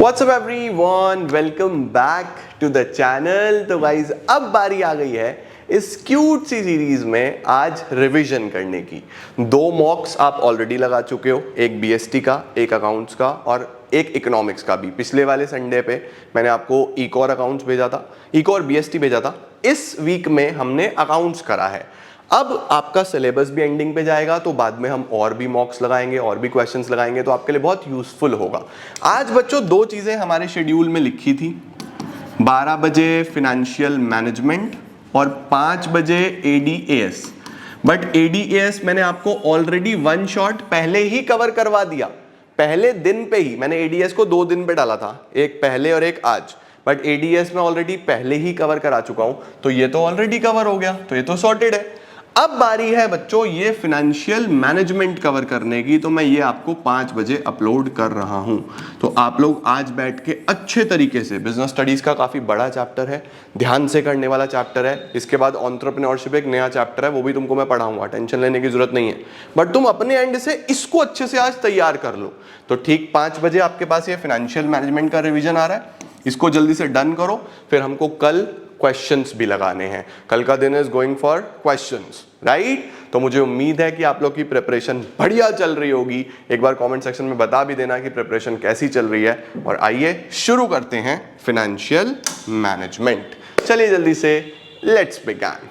WhatsApp everyone, welcome back to the channel. तो guys अब बारी आ गई है इस क्यूट सी सीरीज में आज रिवीजन करने की। दो मॉक्स आप ऑलरेडी लगा चुके हो, एक बीएसटी का, एक अकाउंट्स का और एक इकोनॉमिक्स का भी। पिछले वाले संडे पे मैंने आपको इको और अकाउंट्स भेजा था, इको और बीएसटी भेजा था। इस वीक में हमने अकाउंट्स करा है। अब आपका सिलेबस भी एंडिंग पे जाएगा तो बाद में हम और भी मॉक्स लगाएंगे और भी क्वेश्चंस लगाएंगे, तो आपके लिए बहुत यूजफुल होगा। आज बच्चों दो चीजें हमारे शेड्यूल में लिखी थी, 12 बजे फिनेंशियल मैनेजमेंट और 5 बजे एडीएएस। बट एडीएएस मैंने आपको ऑलरेडी वन शॉट पहले ही कवर करवा दिया। पहले दिन पे ही मैंने एडीएस को 2 दिन पे डाला था, एक पहले और एक आज। बट एडीएस में ऑलरेडी पहले ही कवर करा चुका हूं, तो ये तो ऑलरेडी कवर हो गया, तो ये तो सॉर्टेड है। अब बारी है बच्चों ये फिनेंशियल मैनेजमेंट कवर करने की, तो मैं ये आपको 5 बजे अपलोड कर रहा हूं। तो आप लोग आज बैठ के अच्छे तरीके से, बिजनेस स्टडीज का काफी बड़ा चैप्टर है, ध्यान से करने वाला चैप्टर है। इसके बाद एंटरप्रेन्योरशिप एक नया चैप्टर है, वो भी तुमको मैं पढ़ाऊंगा, टेंशन लेने की जरूरत नहीं है। बट तुम अपने एंड से इसको अच्छे से आज तैयार कर लो। तो ठीक 5 बजे आपके पास ये फिनेंशियल मैनेजमेंट का रिविजन आ रहा है, इसको जल्दी से डन करो। फिर हमको कल क्वेश्चंस भी लगाने हैं। कल का दिन is going for questions, right? तो मुझे उम्मीद है कि आप लोग की प्रिपरेशन बढ़िया चल रही होगी। एक बार कमेंट सेक्शन में बता भी देना कि प्रिपरेशन कैसी चल रही है। और आइए शुरू करते हैं फिनेंशियल मैनेजमेंट। चलिए जल्दी से लेट्स बिगिन।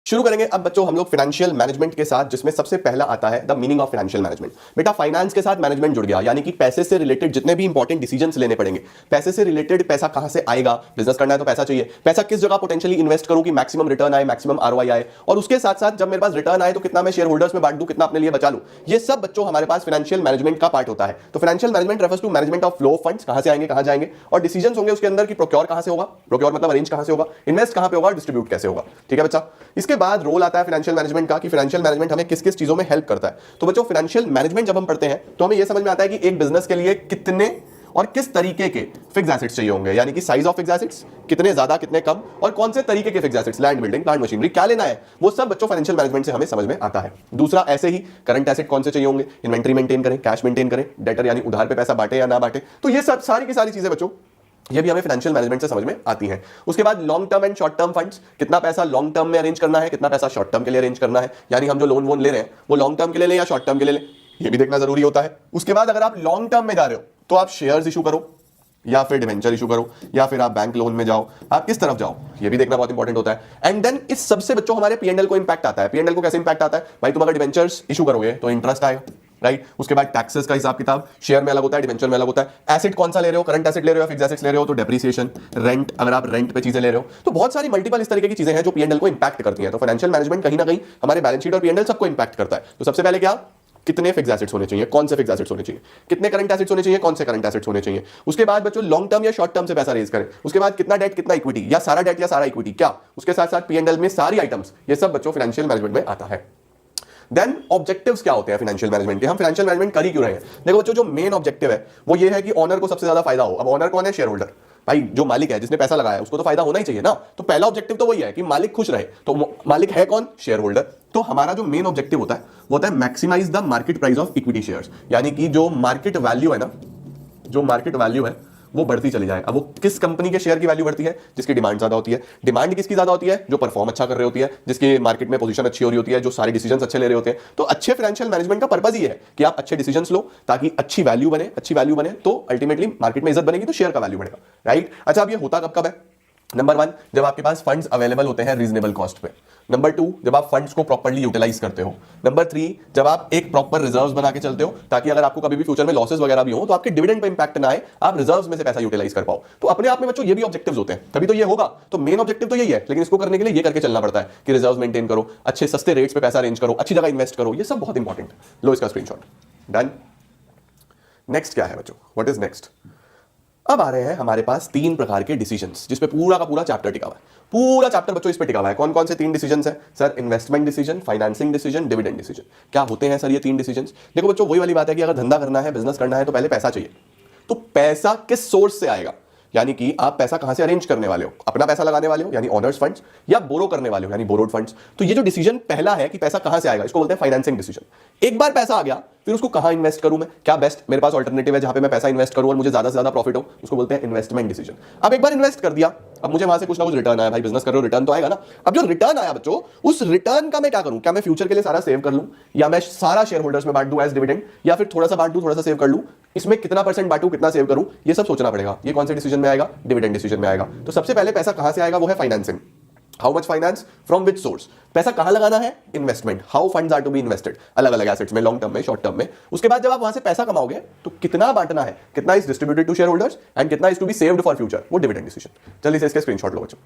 शुरू करेंगे अब बच्चों हम लोग फाइनेंशियल मैनेजमेंट के साथ, जिसमें सबसे पहला आता है the meaning of financial management. बेटा फाइनेंस के साथ मैनेजमेंट जुड़ गया, यानी कि पैसे से रिलेटेड जितने भी इंपॉर्टेंट डिसीजंस लेने पड़ेंगे। पैसे से रिलेटेड, पैसा कहां से आएगा, बिजनेस करना है तो पैसा चाहिए, पैसा किस जगह पोटेंशियली इन्वेस्ट करूं कि मैक्सिमम रिटर्न आए, मैक्सिमम आरओआई आए, और उसके साथ साथ जब मेरे पास रिटर्न आए तो कितना मैं शेयर होल्डर्स में बांट दूं, कितना अपने लिए बचा लूं। ये सब बच्चों हमारे पास फाइनेंशियल मैनेजमेंट का पार्ट होता है। तो financial management refers to management of flow of funds, कहां से आएंगे, कहां जाएंगे, और डिसीजंस होंगे उसके अंदर कि प्रोक्योर कहां से होगा, प्रोक्योर मतलब अरेंज कहां से होगा, इन्वेस्ट कहां पे होगा, डिस्ट्रीब्यूट कैसे होगा। ठीक है बच्चा। इसके बाद रोल आता है फाइनेंशियल मैनेजमेंट का कि फाइनेंशियल मैनेजमेंट हमें किस किस चीजों में हेल्प करता है। तो बच्चों फाइनेंशियल मैनेजमेंट जब हम पढ़ते हैं तो हमें यह समझ में आता है कि एक बिजनेस के लिए कितने और किस तरीके के फिक्स एसेट्स चाहिए होंगे, यानी कि साइज ऑफ फिक्स एसेट्स, कितने ज्यादा कितने कम, और कौन से तरीके के fix assets, land, building, plant, machinery, क्या लेना है, वो सब बच्चों फाइनेंशियल मैनेजमेंट से हमें समझ में आता है। दूसरा ऐसे ही करंट एसेट कौन से चाहिए होंगे, इन्वेंटरी मेंटेन करें, कैश मेंटेन करें, डेटर यानी उधार पे पैसा बांटे या ना बांटे। तो ये सब सारी की सारी चीजें बच्चों ये भी हमें फाइनेंशियल मैनेजमेंट से समझ में आती हैं। उसके बाद long term and short term funds, कितना पैसा लॉन्ग टर्म में अरेंज करना है, कितना पैसा शॉर्ट टर्म के लिए अरेंज करना है, यानी हम जो लोन वोन ले रहे हैं वो लॉन्ग टर्म के लिए लें या शॉर्ट टर्म के लिए लें, ये भी देखना जरूरी होता है। उसके बाद अगर आप लॉन्ग टर्म में जा रहे हो तो आप शेयर्स इशू करो या फिर डिवेंचर इशू करो या फिर आप बैंक लोन में जाओ, आप किस तरफ जाओ, ये भी देखना बहुत इंपॉर्टेंट होता है। एंड देन इस सबसे बच्चों हमारे पीएनएल को इंपैक्ट आता है। पीएनएल को कैसे इंपैक्ट आता है भाई, तुम अगर डिवेंचर्स इशू करोगे तो इंटरेस्ट आएगा, राइट? उसके बाद टैक्सेस का हिसाब किताब, शेयर में अलग होता है, डिवेंचर में अलग होता है। एसेट कौन सा ले रहे हो, करंट एसेट ले रहे हो या फिक्स एसेट्स ले रहे हो, तो डेप्रिसिएशन, रेंट, अगर आप रेंट पे चीजें ले रहे हो, तो बहुत सारी मल्टीपल इस तरीके की चीजें हैं जो पीएनएल को इंपैक्ट करती हैं। तो फाइनेंशियल मैनेजमेंट कहीं ना कहीं हमारे बैलेंस शीट और पीएनएल सबको इंपैक्ट करता है। तो सबसे पहले क्या, कितने फिक्स एसेट्स होने चाहिए, कौन से फिक्स एसेट्स होने चाहिए, कितने करंट एसेट्स होने चाहिए, कौन से करंट एसेट्स होने चाहिए। उसके बाद बच्चों लॉन्ग टर्म या शॉर्ट टर्म से पैसा रेज करें। उसके बाद कितना डेट, कितना इक्विटी, या सारा डेट या सारा इक्विटी, क्या। उसके साथ साथ पीएनएल में सारी आइटम्स, ये सब बच्चों फाइनेंशियल मैनेजमेंट में आता है। देन ऑब्जेक्टिव्स क्या होते हैं फाइनेंशियल मैनेजमेंट के, हम फाइनेंशियल मैनेजमेंट कर ही क्यों रहे हैं। देखो बच्चों जो मेन ऑब्जेक्टिव है वो ये है कि ओनर को सबसे ज्यादा फायदा हो। अब ओनर कौन है, शेयर होल्डर, भाई जो मालिक है, जिसने पैसा लगाया है, उसको तो फायदा होना ही चाहिए ना। तो पहला ऑब्जेक्टिव तो वही है कि मालिक खुश रहे। तो मालिक है कौन, शेयर होल्डर। तो हमारा जो मेन ऑब्जेक्टिव होता है वो होता है maximise the market price of equity shares, यानी कि जो मार्केट वैल्यू है ना, जो मार्केट वैल्यू है वो बढ़ती चली जाए। अब वो किस कंपनी के शेयर की वैल्यू बढ़ती है, जिसकी डिमांड ज्यादा होती है। डिमांड किसकी ज्यादा होती है, जो परफॉर्म अच्छा कर रही होती है, जिसकी मार्केट में पोजीशन अच्छी हो रही होती है, जो सारे डिसीजंस अच्छे ले रहे होते हैं। तो अच्छे फाइनेंशियल मैनेजमेंट का पर्पस ये है कि आप अच्छे डिसीजंस लो ताकि अच्छी वैल्यू बने। अच्छी वैल्यू बने तो अल्टीमेटली मार्केट में इज्जत बनेगी, तो शेयर का वैल्यू बढ़ेगा, राइट? अच्छा, अब ये होता कब कब है, नंबर 1 जब आपके पास फंड्स अवेलेबल होते हैं रीजनेबल कॉस्ट पे। नंबर 2 जब आप फंड्स को प्रॉपर्ली यूटिलाइज करते हो। नंबर 3 जब आप एक प्रॉपर रिजर्व्स बना के चलते हो ताकि अगर आपको कभी भी फ्यूचर में लॉसेस वगैरह भी हो तो आपके डिविडेंड पे इंपैक्ट ना आए, आप रिजर्व्स में से पैसा यूटिलाइज कर पाओ। तो अपने आप में बच्चों ये भी ऑब्जेक्टिव्स होते हैं, तभी तो ये होगा। तो मेन ऑब्जेक्टिव तो यही है, लेकिन इसको करने के लिए ये करके चलना पड़ता है कि रिजर्व्स मेंटेन करो, अच्छे सस्ते रेट्स पे पैसा अरेंज करो, अच्छी जगह इन्वेस्ट करो, ये सब बहुत इंपॉर्टेंट है। लो इसका स्क्रीनशॉट, डन। नेक्स्ट क्या है बच्चों, व्हाट इज नेक्स्ट। अब आ रहे हैं हमारे पास 3 प्रकार के डिसीजंस, जिसपे पूरा का पूरा चैप्टर टिका हुआ है। पूरा चैप्टर बच्चों इस पे टिका हुआ है। कौन कौन से 3 डिसीजंस हैं sir, investment decision, financing decision, dividend decision. क्या होते हैं सर ये 3 डिसीजंस। देखो बच्चों वही वाली बात है कि अगर धंधा करना है, बिजनेस करना है तो पहले पैसा चाहिए। तो पैसा किस सोर्स से आएगा, यानी कि आप पैसा कहां से अरेंज करने वाले हो, अपना पैसा लगाने वाले हो यानी ओनर्स फंड्स, या बोरो करने वाले हो यानी बोरोड फंड्स। तो ये जो डिसीजन पहला है कि पैसा कहां से आएगा, इसको बोलते हैं फाइनेंसिंग डिसीजन। एक बार पैसा आ गया फिर उसको कहां इन्वेस्ट करूं मैं, क्या बेस्ट मेरे पास ऑल्टरनेटिव है जहां पे मैं पैसा इन्वेस्ट करूं और मुझे ज्यादा से ज्यादा प्रॉफिट हो, उसको बोलते हैं इन्वेस्टमेंट डिसीजन। अब एक बार इन्वेस्ट कर दिया, अब मुझे वहां से कुछ ना कुछ रिटर्न आया, भाई बिजनेस कर रहे हो रिटर्न तो आएगा ना। अब जो रिटर्न आया बच्चों, उस रिटर्न का मैं क्या करूं, क्या मैं फ्यूचर के लिए सारा सेव कर लूं, या मैं सारा शेयर होल्डर्स में बांट दूं एज डिविडेंड, या फिर थोड़ा सा बांट दूं थोड़ा सा सेव कर लूं, इसमें कितना परसेंट बांटूं कितना सेव करूं, ये सब सोचना पड़ेगा। ये कौन से डिसीजन में आएगा, डिविडेंड डिसीजन में आएगा। तो सबसे पहले पैसा कहां से आएगा, वो है financing. How much finance, from which source, पैसा कहां लगाना है, investment, how funds are to be invested, अलग अलग एसेट्स में, लॉन्ग टर्म में, शॉर्ट टर्म में। उसके बाद जब आप वहां से पैसा कमाओगे तो कितना बांटना है, कितना is distributed to shareholders and कितना is to be saved for future, वो डिविडेंड डिसीजन। जल्दी से इसके स्क्रीनशॉट लो बच्चों।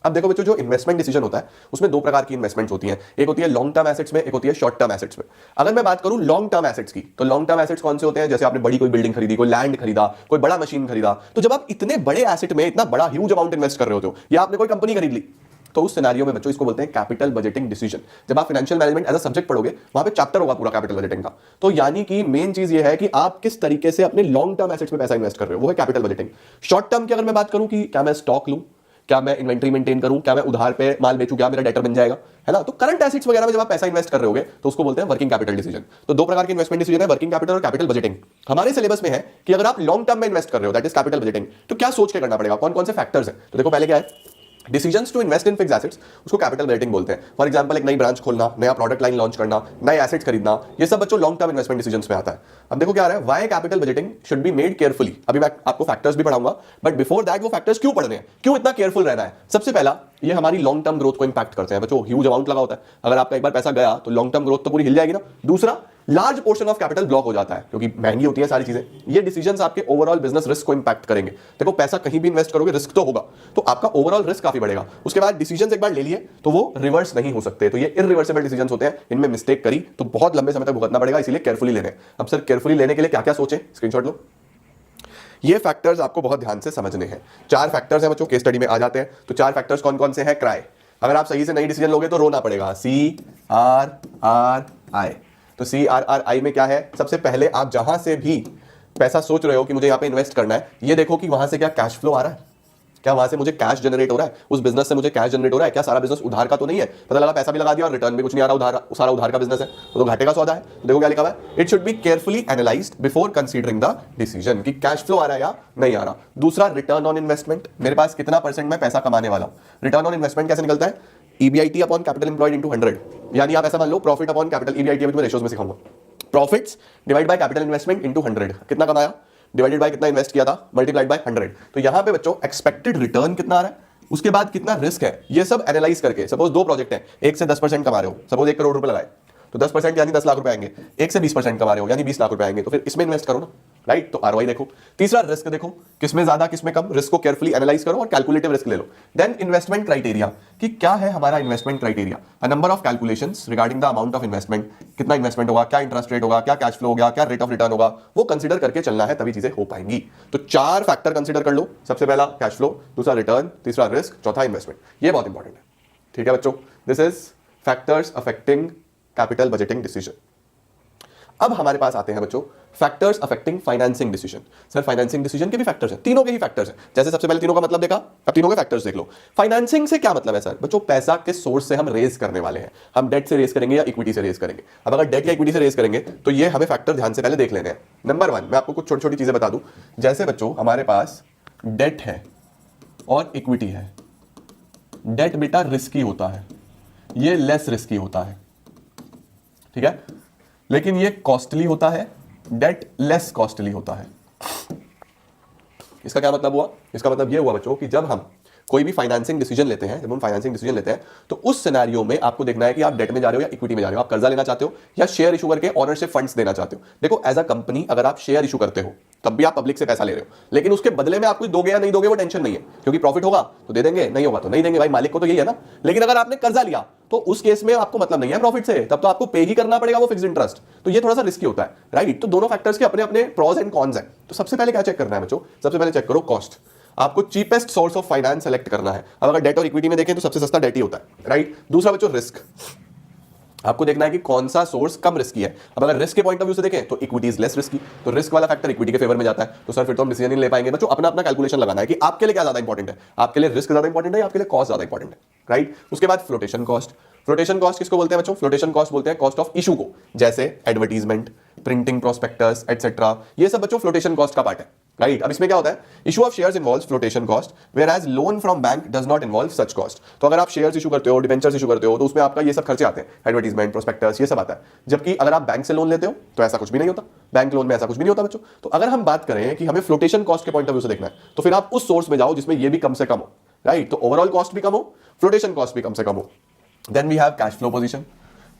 अब देखो बच्चों, जो इन्वेस्टमेंट डिसीजन होता है उसमें दो प्रकार की इन्वेस्टमेंट्स होती हैं, एक होती है लॉन्ग टर्म एसेट्स में, एक होती है शॉर्ट टर्म एसेट्स में। अगर मैं बात करूं लॉन्ग टर्म एसेट्स की, तो लॉन्ग टर्म एसेट्स कौन से होते हैं, जैसे आपने बड़ी कोई बिल्डिंग खरीदी, कोई लैंड खरीदा, कोई बड़ा मशीन खरीदा। तो जब आप इतने बड़े एसेट में इतना बड़ा ह्यूज अमाउंट इन्वेस्ट कर रहे होते हो, या आपने कोई कंपनी खरीद ली, तो उस सिनेरियो में बच्चों इसको बोलते हैं कैपिटल बजटिंग डिसीजन। जब आप financial management as a subject पढ़ोगे वहां पे चैप्टर होगा पूरा कैपिटल बजटिंग का। तो यानी कि मेन चीज ये है कि आप किस तरीके से अपने लॉन्ग टर्म एसेट्स में पैसा इन्वेस्ट कर रहे हो, वो है कैपिटल बजटिंग। शॉर्ट टर्म की अगर मैं बात करूं कि क्या मैं स्टॉक लूं, क्या मैं इन्वेंट्री मेंटेन करूं, क्या मैं उधार पे माल बेचूं, क्या मेरा डेटर बन जाएगा, है ना। तो करंट एसेट्स वगैरह में जब आप पैसा इन्वेस्ट कर रहे होगे तो उसको बोलते हैं वर्किंग कैपिटल डिसीजन। तो दो प्रकार के इन्वेस्टमेंट डिसीजन है, वर्किंग कैपिटल और कैपिटल बजटिंग। हमारे सिलेबस में है कि अगर आप लॉन्ग टर्म में इन्वेस्ट कर रहे हो, दैट इज कैपिटल बजटिंग, तो क्या सोच के करना पड़ेगा, कौन कौन से फैक्टर्स हैं। तो देखो पहले क्या है, decisions to invest in fix assets, उसको कैपिटल बजटिंग बोलते हैं। फॉर एग्जांपल एक नई ब्रांच खोलना, नया प्रोडक्ट लाइन लॉन्च करना, नए एसेट्स खरीदना, ये सब बच्चों लॉन्ग टर्म इन्वेस्टमेंट डिसीजंस में आता है। अब देखो क्या आ रहा है, why capital budgeting should be made carefully. अभी मैं आपको फैक्टर्स भी पढ़ाऊंगा, बट बिफोर दैट वो फैक्टर्स क्यों पढ़ने हैं, क्यों इतना केयरफुल रहना है। सबसे पहला, ये हमारी लॉन्ग टर्म ग्रोथ को इंपैक्ट करते हैं बच्चों, ह्यूज अमाउंट लगा होता है, अगर आपका एक बार पैसा गया तो लॉन्ग टर्म ग्रोथ तो पूरी हिल जाएगी ना। दूसरा, large portion of capital block हो जाता है क्योंकि महंगी होती है सारी चीजें। ये डिसीजंस आपके ओवरऑल बिजनेस रिस्क को इंपैक्ट करेंगे। देखो पैसा कहीं भी इन्वेस्ट करोगे रिस्क तो होगा, तो आपका ओवरऑल रिस्क काफी बढ़ेगा। उसके बाद डिसीजंस एक बार ले लिए तो वो रिवर्स नहीं हो सकते, तो ये इररिवर्सिबल डिसीजंस होते हैं। इनमें मिस्टेक करी तो बहुत लंबे समय तक भुगतना पड़ेगा, इसीलिए केयरफुली लेने। अब सर केयरफुली लेने के लिए क्या क्या सोचें, स्क्रीनशॉट लो। ये फैक्टर्स आपको बहुत ध्यान से समझने हैं। 4 फैक्टर्स हैं बच्चों, केस स्टडी में आ जाते हैं। तो 4 फैक्टर्स कौन कौन से हैं, क्राई, अगर आप सही से नई डिसीजन लोगे तो रोना पड़ेगा, CRRI। तो CRRI में क्या है, सबसे पहले आप जहां से भी पैसा सोच रहे हो कि मुझे यहां पे इन्वेस्ट करना है, ये देखो कि वहां से क्या कैश फ्लो आ रहा है, क्या वहां से मुझे कैश जनरेट हो रहा है, उस बिजनेस से मुझे कैश जनरेट हो रहा है, क्या सारा बिजनेस उधार का तो नहीं है। पता लगा पैसा भी लगा दिया और रिटर्न भी कुछ नहीं आ रहा, उधार सारा उधार का बिजनेस है, तो घाटे का सौदा है। तो देखो क्या लिखा हुआ है, it should be carefully analysed before considering the decision, कि कैश फ्लो आ रहा है या नहीं आ रहा। दूसरा, रिटर्न ऑन इन्वेस्टमेंट, मेरे पास कितना परसेंट मैं पैसा कमाने वाला हूं। रिटर्न ऑन इन्वेस्टमेंट कैसे निकलता है, EBIT upon capital employed into 100, यानी आप ऐसा मान लो प्रॉफिट अपॉन कैपिटल, EBIT अभी मैं रेशियोज में सिखाऊंगा, profits divide by capital investment into 100, कितना कमाया डिवाइडेड बाय कितना इन्वेस्ट किया था मल्टीप्लाइड बाय 100। तो यहां पे बच्चों एक्सपेक्टेड रिटर्न कितना आ रहा है, उसके बाद कितना रिस्क है, ये सब एनालाइज करके, सपोज 2 प्रोजेक्ट हैं, 1 से 10% कमा रहे हो, सपोज 1 करोड़ रुपए लगाए तो 10% यानी 10 लाख रुपए आएंगे, 1 से 20% कमा रहे हो यानी 20 लाख रुपए आएंगे, तो फिर इसमें इन्वेस्ट करो ना, राइट। तो ROI देखो। तीसरा, रिस्क देखो, किसमें ज्यादा किसमें कम, रिस्क को केयरफुली एनालाइज करो और कैलकुलेटिव रिस्क ले लो। देन इन्वेस्टमेंट क्राइटेरिया, कि क्या है हमारा investment criteria, a number of calculations regarding the amount of investment, कितना इन्वेस्टमेंट होगा, क्या इंटरेस्ट रेट होगा, क्या कैश फ्लो होगा, क्या रेट ऑफ रिटर्न होगा, वो कंसीडर करके चलना है, तभी चीजें हो पाएंगी। तो 4 फैक्टर कंसीडर कर लो, सबसे पहला कैश फ्लो, दूसरा रिटर्न, तीसरा रिस्क, चौथा इन्वेस्टमेंट। ये बहुत इंपॉर्टेंट है, ठीक है बच्चों। This is factors affecting capital budgeting decision. अब हमारे पास आते हैं बच्चों factors affecting financing decision. Sir financing decision के भी फैक्टर्स हैं, तीनों के ही फैक्टर्स हैं। जैसे सबसे पहले तीनों का मतलब देखा, अब तीनों के फैक्टर्स देख लो। फाइनेंसिंग से क्या मतलब है सर, बच्चों पैसा किस सोर्स से हम रेज करने वाले हैं, हम डेट से रेज करेंगे या इक्विटी से रेज करेंगे। अब अगर डेट या इक्विटी से रेज करेंगे तो ये हमें फैक्टर ध्यान से पहले देख लेने हैं। नंबर 1, मैं आपको कुछ छोटी छोटी चीजें बता दूं, जैसे बच्चों हमारे पास डेट है और इक्विटी है। डेट बेटा रिस्की होता है, ये लेस रिस्की होता है, ठीक है, लेकिन ये कॉस्टली होता है, डेट लेस कॉस्टली होता है। इसका क्या मतलब हुआ, इसका मतलब ये हुआ बच्चों कि जब हम कोई भी फाइनेंसिंग डिसीजन लेते हैं, जब हम फाइनेंसिंग डिसीजन लेते हैं तो उस सिनेरियो में आपको देखना है कि आप डेट में जा रहे हो या इक्विटी में जा रहे हो, आप कर्जा लेना चाहते हो या शेयर इशू करके ओनरशिप फंड्स देना चाहते हो। देखो एज अ कंपनी अगर आप शेयर इशू करते हो तब भी आप पब्लिक से पैसा ले रहे हो, लेकिन उसके बदले में आप कुछ दोगे या नहीं दोगे वो टेंशन नहीं है, क्योंकि प्रॉफिट होगा तो दे देंगे, नहीं होगा तो नहीं देंगे, भाई मालिक को तो यही है ना। लेकिन अगर आपने कर्जा लिया तो उस केस में आपको मतलब नहीं है प्रॉफिट से, तब तो आपको पे ही करना पड़ेगा वो फिक्स्ड इंटरेस्ट, तो ये थोड़ा सा रिस्की होता है, राइट। तो दोनों फैक्टर्स के अपने अपने प्रॉज एंड कॉन्स हैं। तो सबसे पहले क्या चेक करना है बच्चों, सबसे पहले चेक करो कॉस्ट, आपको cheapest source of finance select करना है। अब अगर डेट और इक्विटी में देखें तो सबसे सस्ता डेट ही होता है, राइट। दूसरा बच्चों रिस्क, आपको देखना है कि कौन सा सोर्स कम रिस्की है। अब अगर रिस्क के पॉइंट ऑफ व्यू से देखें तो इक्विटी इज लेस रिस्की, तो रिस्क वाला फैक्टर इक्विटी के फेवर में जाता है। तो सर फिर तो हम डिसीजन नहीं ले पाएंगे। बच्चों अपना अपना कैलकुलेशन लगाना है कि आपके लिए क्या ज्यादा इंपॉर्टेंट है, आपके लिए रिस्क ज्यादा इंपॉर्टेंट है या आपके लिए कॉस्ट ज्यादा इंपॉर्टेंट है, राइट। उसके बाद फ्लोटेशन कॉस्ट। फ्लोटेशन कॉस्ट किसको बोलते हैं बच्चों? फ्लोटेशन कॉस्ट बोलते हैं कॉस्ट ऑफ इशू को, जैसे एडवर्टीजमेंट, प्रिंटिंग प्रोस्पेक्टस एटसेट्रा, ये सब बच्चों फ्लोटेशन कॉस्ट का पार्ट है, राइट। अब इसमें क्या होता है, issue of shares involves flotation cost, whereas loan from bank does not involve such cost. तो अगर आप शेयर्स इशू करते हो, डिबेंचर्स इशू करते हो, तो उसमें आपका ये सब खर्चे आते हैं, एडवर्टीजमेंट, प्रोस्पेक्टस, ये सब आता है। जबकि अगर आप बैंक से लोन लेते हो तो ऐसा कुछ भी नहीं होता, बैंक लोन में ऐसा कुछ भी नहीं होता बच्चों। तो अगर हम बात करें कि हमें फ्लोटेशन कॉस्ट के पॉइंट ऑफ व्यू से देखना है, तो फिर आप उस सोर्स में जाओ जिसमें ये भी कम से कम हो, राइट। तो ओवरऑल कॉस्ट भी कम हो, फ्लोटेशन कॉस्ट भी कम से कम हो। Then we have cash flow position.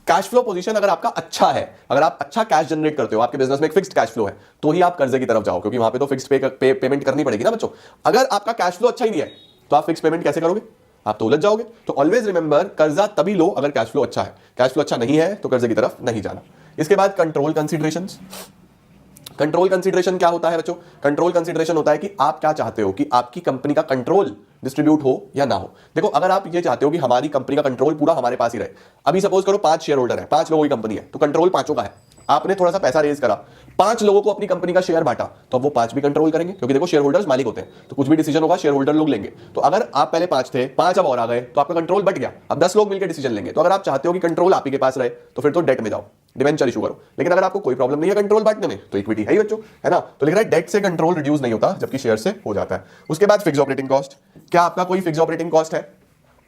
Cash flow position अगर आपका अच्छा है, अगर आप अच्छा कैश जनरेट करते हो, आपके बिजनेस में एक फिक्स्ड कैश फ्लो है, तो ही आप कर्जे की तरफ जाओ, क्योंकि वहां पे तो फिक्स्ड पेमेंट करनी पड़ेगी ना बच्चों। अगर आपका कैश फ्लो अच्छा ही नहीं है तो आप फिक्स पेमेंट कैसे करोगे? आप तो उलझ जाओगे। तो ऑलवेज रिमेंबर, कर्जा तभी लो अगर कैश फ्लो अच्छा है, कैश फ्लो अच्छा नहीं है तो कर्जे की तरफ नहीं जाना। इसके बाद कंट्रोल कंसीडरेशंस। कंट्रोल कंसीडरेशन क्या होता है बच्चों? कंट्रोल कंसीडरेशन होता है कि आप क्या चाहते हो कि आपकी कंपनी का कंट्रोल डिस्ट्रीब्यूट हो या ना हो। देखो अगर आप ये चाहते हो कि हमारी कंपनी का कंट्रोल पूरा हमारे पास ही रहे, अभी सपोज करो 5 शेयर होल्डर है, 5 लोगों की कंपनी है, तो कंट्रोल 5 का है। आपने थोड़ा सा पैसा रेज करा, 5 लोगों को अपनी कंपनी का शेयर बांटा, तो अब वो 5 भी कंट्रोल करेंगे, क्योंकि देखो शेयर होल्डर्स मालिक होते हैं, तो कुछ भी डिसीजन होगा शेयर होल्डर लोग लेंगे। तो अगर आप पहले 5 थे, 5 अब और आ गए, तो आपका कंट्रोल बढ़ गया, अब 10 लोग मिलकर डिसीजन लेंगे। तो अगर आप चाहते हो कि कंट्रोल आप ही के पास रहे, तो फिर तो डेट में जाओ, डिवेंचर इशू करो। लेकिन अगर आपको कोई प्रॉब्लम नहीं है कंट्रोल बांटने में, तो इक्विटी है ही बच्चों, है ना। तो लिख रहा है डेट से कंट्रोल रिड्यूस नहीं होता, जबकि शेयर से हो जाता है। उसके बाद फिक्स ऑपरेटिंग कॉस्ट। क्या आपका कोई फिक्स ऑपरेटिंग कॉस्ट है?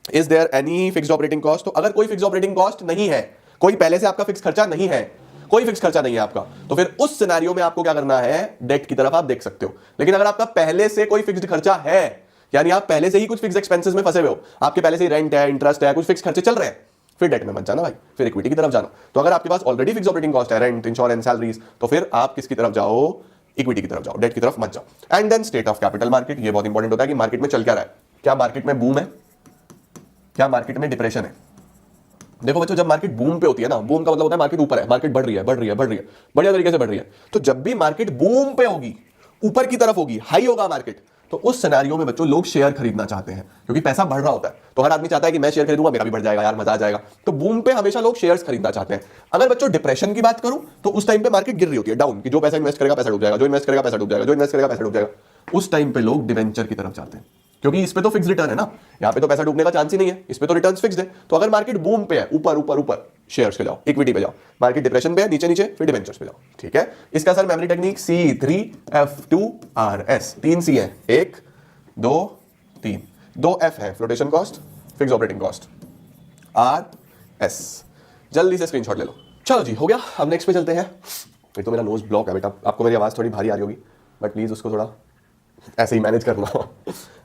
Is there any fix operating cost? तो अगर कोई फिक्स ऑपरेटिंग कॉस्ट नहीं है, कोई पहले से आपका फिक्स खर्चा नहीं है, कोई फिक्स खर्चा नहीं है आपका, तो फिर उस सिनेरियो में आपको क्या करना है, डेट की तरफ आप देख सकते हो। लेकिन अगर आपका पहले से कोई फिक्स्ड खर्चा है, यानी आप पहले से ही कुछ फिक्स एक्सपेंसेस में फंसे हुए हो, आपके पहले से ही रेंट है, इंटरेस्ट है, कुछ फिक्स खर्चे चल रहे हैं, फिर डेट में मत जाना भाई, फिर इक्विटी की तरफ जाना। तो अगर आपके पास ऑलरेडी फिक्स ऑपरेटिंग कॉस्ट है, रेंट, इंश्योरेंस, सैलरीज, तो फिर आप किसकी तरफ जाओ, इक्विटी की तरफ जाओ, डेट की तरफ मत जाओ। And then state of capital market. ये बहुत इंपॉर्टेंट होता है कि मार्केट में चल क्या रहा है, क्या मार्केट में बूम है, क्या मार्केट में डिप्रेशन है। देखो बच्चों जब मार्केट बूम पे होती है ना, बूम का मतलब होता है मार्केट ऊपर है, मार्केट बढ़ रही है, बढ़ रही है, बढ़ रही है, बढ़िया तरीके से बढ़ रही है। तो जब भी मार्केट बूम पे होगी, ऊपर की तरफ होगी, हाई होगा मार्केट, तो उस सिनेरियो में बच्चों लोग शेयर खरीदना चाहते हैं, क्योंकि पैसा बढ़ रहा होता है। तो हर आदमी चाहता है कि मैं शेयर खरीदूंगा, मेरा भी बढ़ जाएगा यार, मजा आ जाएगा। तो बूम पे हमेशा लोग शेयर्स खरीदना चाहते हैं। अगर बच्चों डिप्रेशन की बात करूं तो उस टाइम पे मार्केट गिर रही होती है, डाउन, कि जो पैसा इन्वेस्ट करेगा पैसा डूब जाएगा, जो इन्वेस्ट करेगा पैसा डूब जाएगा, जो इन्वेस्ट करेगा पैसा डूब जाएगा। उस टाइम पे लोग डिवेंचर की तरफ जाते हैं, क्योंकि इस पे तो फिक्स रिटर्न है ना, यहाँ पे तो पैसा डूबने का चांस ही नहीं है, इस पे तो रिटर्न फिक्स्ड है। तो अगर मार्केट बूम पे है, ऊपर ऊपर ऊपर, शेयर्स पे जाओ, इक्विटी पे जाओ। मार्केट डिप्रेशन पे है, नीचे नीचे, फिर डिवेंचर्स पे जाओ, ठीक है। इसका sir memory technique C3F2RS, 3 C है, 1 2 3, 2 F है, flotation cost, fix operating cost, RS। जल्दी से स्क्रीनशॉट ले लो। चलो जी हो गया, अब नेक्स्ट पे चलते हैं। ये तो मेरा नोज ब्लॉक है बेटा, आपको मेरी आवाज थोड़ी भारी आ रही होगी, बट प्लीज उसको थोड़ा ऐसे ही मैनेज करना।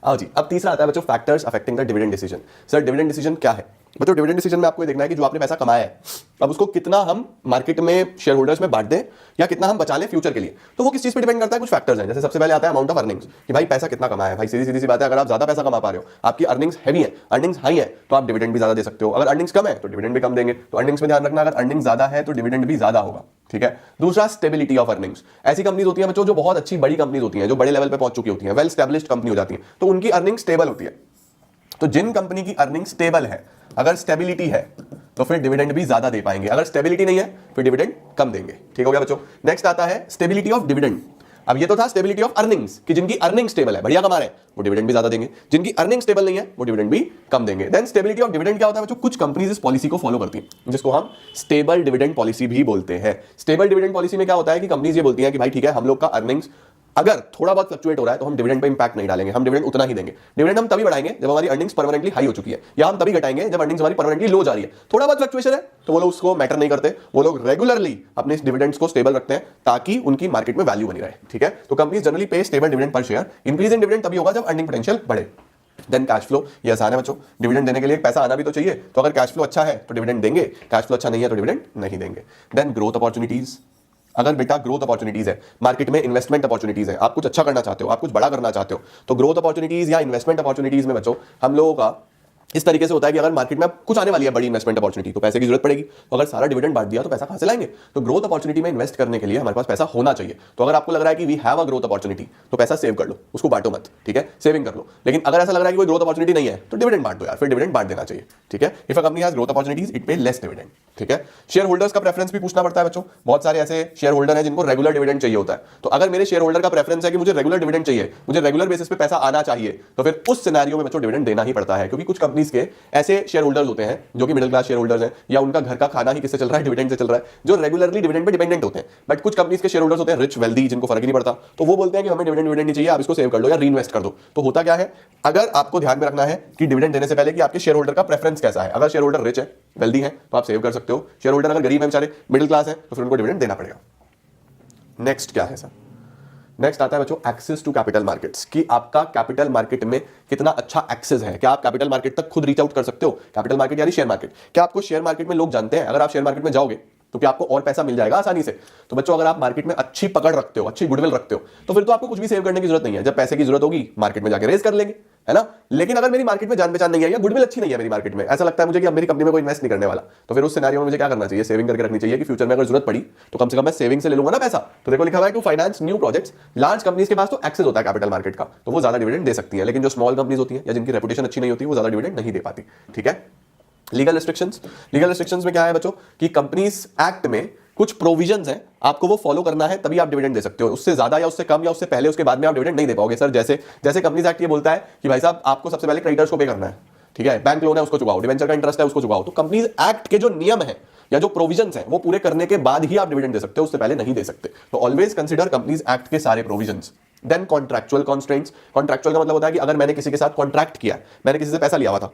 आओ जी, अब तीसरा आता है बच्चों factors affecting the dividend decision. Sir dividend decision क्या है बच्चों? डिविडेंड डिसीजन में आपको ये देखना है कि जो आपने पैसा कमाया है, अब उसको कितना हम मार्केट में शेयर होल्डर्स में बांट दें या कितना हम बचा लें फ्यूचर के लिए। तो वो किस चीज पे डिपेंड करता है? कुछ फैक्टर्स हैं। जैसे सबसे पहले आता है अमाउंट ऑफ अर्निंग्स, कि भाई पैसा कितना कमाया है। भाई सीधी सी बात है, अगर आप ज्यादा पैसा कमा पा रहे हो, आपकी अर्निंग्स हैवी है, अर्निंग्स हाई है, तो आप डिविडेंड भी ज्यादा दे सकते हो। अगर अर्निंग्स कम है तो डिविडेंड भी कम देंगे। तो अर्निंग्स में ध्यान रखना, अगर अर्निंग्स ज्यादा है तो डिविडेंड भी ज्यादा होगा, ठीक है। दूसरा स्टेबिलिटी ऑफ अर्निंग्स। ऐसी कंपनीज होती हैं बच्चों जो बहुत अच्छी बड़ी कंपनीज होती हैं, जो बड़े लेवल पे पहुंच चुकी होती हैं, वेल स्टैब्लिश्ड कंपनी हो जाती है, तो उनकी अर्निंग स्टेबल होती है। तो जिन कंपनी की अर्निंग स्टेबल है, अगर स्टेबिलिटी है तो फिर डिविडेंड भी ज्यादा दे पाएंगे, अगर स्टेबिलिटी नहीं है फिर डिविडेंड कम देंगे, ठीक हो गया बच्चों। नेक्स्ट आता है स्टेबिलिटी ऑफ डिविडेंड। अब ये तो था स्टेबिलिटी ऑफ अर्निंग्स, कि जिनकी अर्निंग स्टेबल है, बढ़िया कमा रहे हैं, वो डिविडेंड भी ज्यादा देंगे। जिनकी अर्निंग स्टेबल नहीं है वो डिविडेंड भी कम देंगे। देन स्टेबिलिटी ऑफ डिविडेंड क्या होता है बच्चों? कुछ कंपनीज इस पॉलिसी को फॉलो करती हैं, जिसको हम स्टेबल डिविडेंड पॉलिसी भी बोलते हैं। स्टेबल डिविडेंड पॉलिसी में क्या होता है कि कंपनीज ये बोलती हैं कि भाई ठीक है, हम लोग का अर्निंग्स अगर थोड़ा बहुत फ्लक्चुएट हो रहा है तो हम डिविडेंड पे इंपैक्ट नहीं डालेंगे, हम डिविडेंड उतना ही देंगे। डिविडेंड हम तभी बढ़ाएंगे जब हमारी अर्निंग्स परमानेंटली हाई हो चुकी है, या हम तभी घटाएंगे जब अर्निंग्स हमारी परमानेंटली लो जा रही है। थोड़ा बहुत फ्लक्चुएशन है तो वो लोग उसको मैटर नहीं करते, वो लोग रेगुलरली अपने डिविडेंड्स को स्टेबल रखते हैं ताकि उनकी मार्केट में वैल्यू बनी रहे, ठीक है। तो कंपनीज जनरली पे stable dividend per share. Increase in dividend तभी होगा जब अर्निंग पोटेंशियल बढ़े। देन कैश फ्लो, ये आसान है बच्चों, डिविडेंड देने के लिए पैसा आना भी तो चाहिए। तो अगर कैश फ्लो अच्छा है तो डिविडेंड देंगे, कैश फ्लो अच्छा नहीं है तो डिविडेंड नहीं देंगे। Then growth opportunities. अगर बेटा ग्रोथ अपॉर्चुनिटीज है, मार्केट में इन्वेस्टमेंट अपॉर्चुनिटीज है, आप कुछ अच्छा करना चाहते हो, आप कुछ बड़ा करना चाहते हो, तो ग्रोथ अपॉर्चुनिटीज या इन्वेस्टमेंट अपॉर्चुनिटीज में बच्चों हम लोगों का इस तरीके से होता है कि अगर मार्केट में कुछ आने वाली है बड़ी इन्वेस्टमेंट अपॉर्चुनिटी, तो पैसे की जरूरत पड़ेगी। तो अगर सारा डिविडेंड बांट दिया तो पैसा कहां से लाएंगे? तो ग्रोथ अपॉर्चुनिटी में इन्वेस्ट करने के लिए हमारे पास पैसा होना चाहिए। तो अगर आपको लग रहा है कि we have a growth opportunity, तो पैसा सेव कर लो, उसको बांटो मत, ठीक है, सेविंग कर लो। लेकिन अगर ऐसा लग रहा है कि कोई ग्रोथ अपॉर्चुनिटी नहीं है तो डिविडेंड बांट दो यार, फिर डिविडेंड बांट देना चाहिए, ठीक है। If a company has growth opportunities it पे लेस डिविडेंड। ठीक है। शेयर होल्डर्स का प्रेफरेंस भी पूछना पड़ता है बच्चों। बहुत सारे ऐसे शेयर होल्डर हैं जिनको रेगुलर डिविडेंड चाहिए होता है। तो अगर मेरे शेयर होल्डर का प्रेफरेंस है कि मुझे रेगुलर डिविडेंड चाहिए, मुझे रेगुलर बेसिस पे पैसा आना चाहिए, तो फिर उस सिनेरियो में बच्चों डिविडेंड देना ही पड़ता है। क्योंकि कुछ कंपनीज के ऐसे शेयर होल्डर्स होते हैं जो कि मिडिल क्लास शेयर होल्डर्स हैं, या उनका घर का खाना ही किससे चल रहा है, डिविडेंड से चल रहा है, जो रेगुलरली डिविडेंड पे डिपेंडेंट होते हैं। बट कुछ कंपनीज के शेयर होल्डर्स होते हैं रिच वेल्दी, जिनको फर्क ही नहीं पड़ता, तो वो बोलते हैं कि हमें डिविडेंड नहीं चाहिए, आप इसको सेव कर लो या रीइन्वेस्ट कर दो। तो होता क्या है, अगर आपको ध्यान में रखना है कि डिविडेंड देने से पहले कि आपके शेयर होल्डर का प्रेफरेंस कैसा है। अगर शेयर होल्डर रिच है, वेल्दी है, तो आप सेव कर सकते हो। शेयर होल्डर अगर गरीब है, बेचारे मिडिल क्लास है, तो फिर उनको डिविडेंड देना पड़ेगा। नेक्स्ट क्या है सर? नेक्स्ट आता है बच्चों एक्सेस टू कैपिटल मार्केट्स, कि आपका कैपिटल मार्केट में कितना अच्छा एक्सेस है। क्या आप कैपिटल मार्केट तक खुद रीच आउट कर सकते हो? कैपिटल मार्केट यानी शेयर मार्केट। क्या आपको शेयर मार्केट में लोग जानते हैं? अगर आप शेयर मार्केट में जाओगे तो क्या आपको और पैसा मिल जाएगा आसानी से? तो बच्चों अगर आप मार्केट में अच्छी पकड़ रखते हो, अच्छी गुडविल रखते हो, तो फिर तो आपको कुछ भी सेव करने की जरूरत नहीं है। जब पैसे की जरूरत होगी मार्केट में जाके रेज कर लेंगे, है ना। लेकिन अगर मेरी मार्केट में जान पहचान नहीं है या गुडविल अच्छी नहीं है मेरी मार्केट में, ऐसा लगता है मुझे कि अब मेरी कंपनी में कोई इन्वेस्ट नहीं करने वाला, तो फिर उस सिनेरियो में मुझे क्या करना चाहिए? सेविंग करके रखनी चाहिए कि फ्यूचर में अगर जरूरत पड़ी तो कम से कम मैं सेविंग से ले लूंगा ना पैसा। तो देखो लिखा हुआ है to finance new projects. Large companies के पास तो एक्सेस होता है कैपिटल मार्केट का, तो वो ज्यादा डिविडेंड दे सकती है। लेकिन जो स्मॉल कंपनीज होती है या जिनकी रेपुटेशन अच्छी नहीं होती, वो ज्यादा डिविडेंड नहीं दे पाती। ठीक है। Legal restrictions. लीगल रिस्ट्रिक्शंस में क्या है बच्चों कि कंपनीज एक्ट में कुछ प्रोविजंस हैं, आपको वो फॉलो करना है तभी आप डिविडेंड दे सकते हो। उससे ज्यादा या उससे कम या उससे पहले उसके बाद में आप डिविडेंड नहीं दे पाओगे सर। जैसे कंपनीज एक्ट ये बोलता है कि भाई साहब आपको सबसे पहले क्रेडिटर्स को पे करना है, ठीक है, बैंक लोन है उसको चुकाओ, डिवेंचर का इंटरेस्ट है उसको चुकाओ। तो कंपनीज एक्ट के जो नियम है या जो प्रोविजंस हैं वो पूरे करने के बाद ही आप डिविडेंड दे सकते हो, उससे पहले नहीं दे सकते। तो ऑलवेज कंसीडर कंपनीज एक्ट के सारे provisions. Then contractual constraints. Contractual का मतलब होता है कि अगर मैंने किसी के साथ कॉन्ट्रैक्ट किया, मैंने किसी से पैसा लिया हुआ था,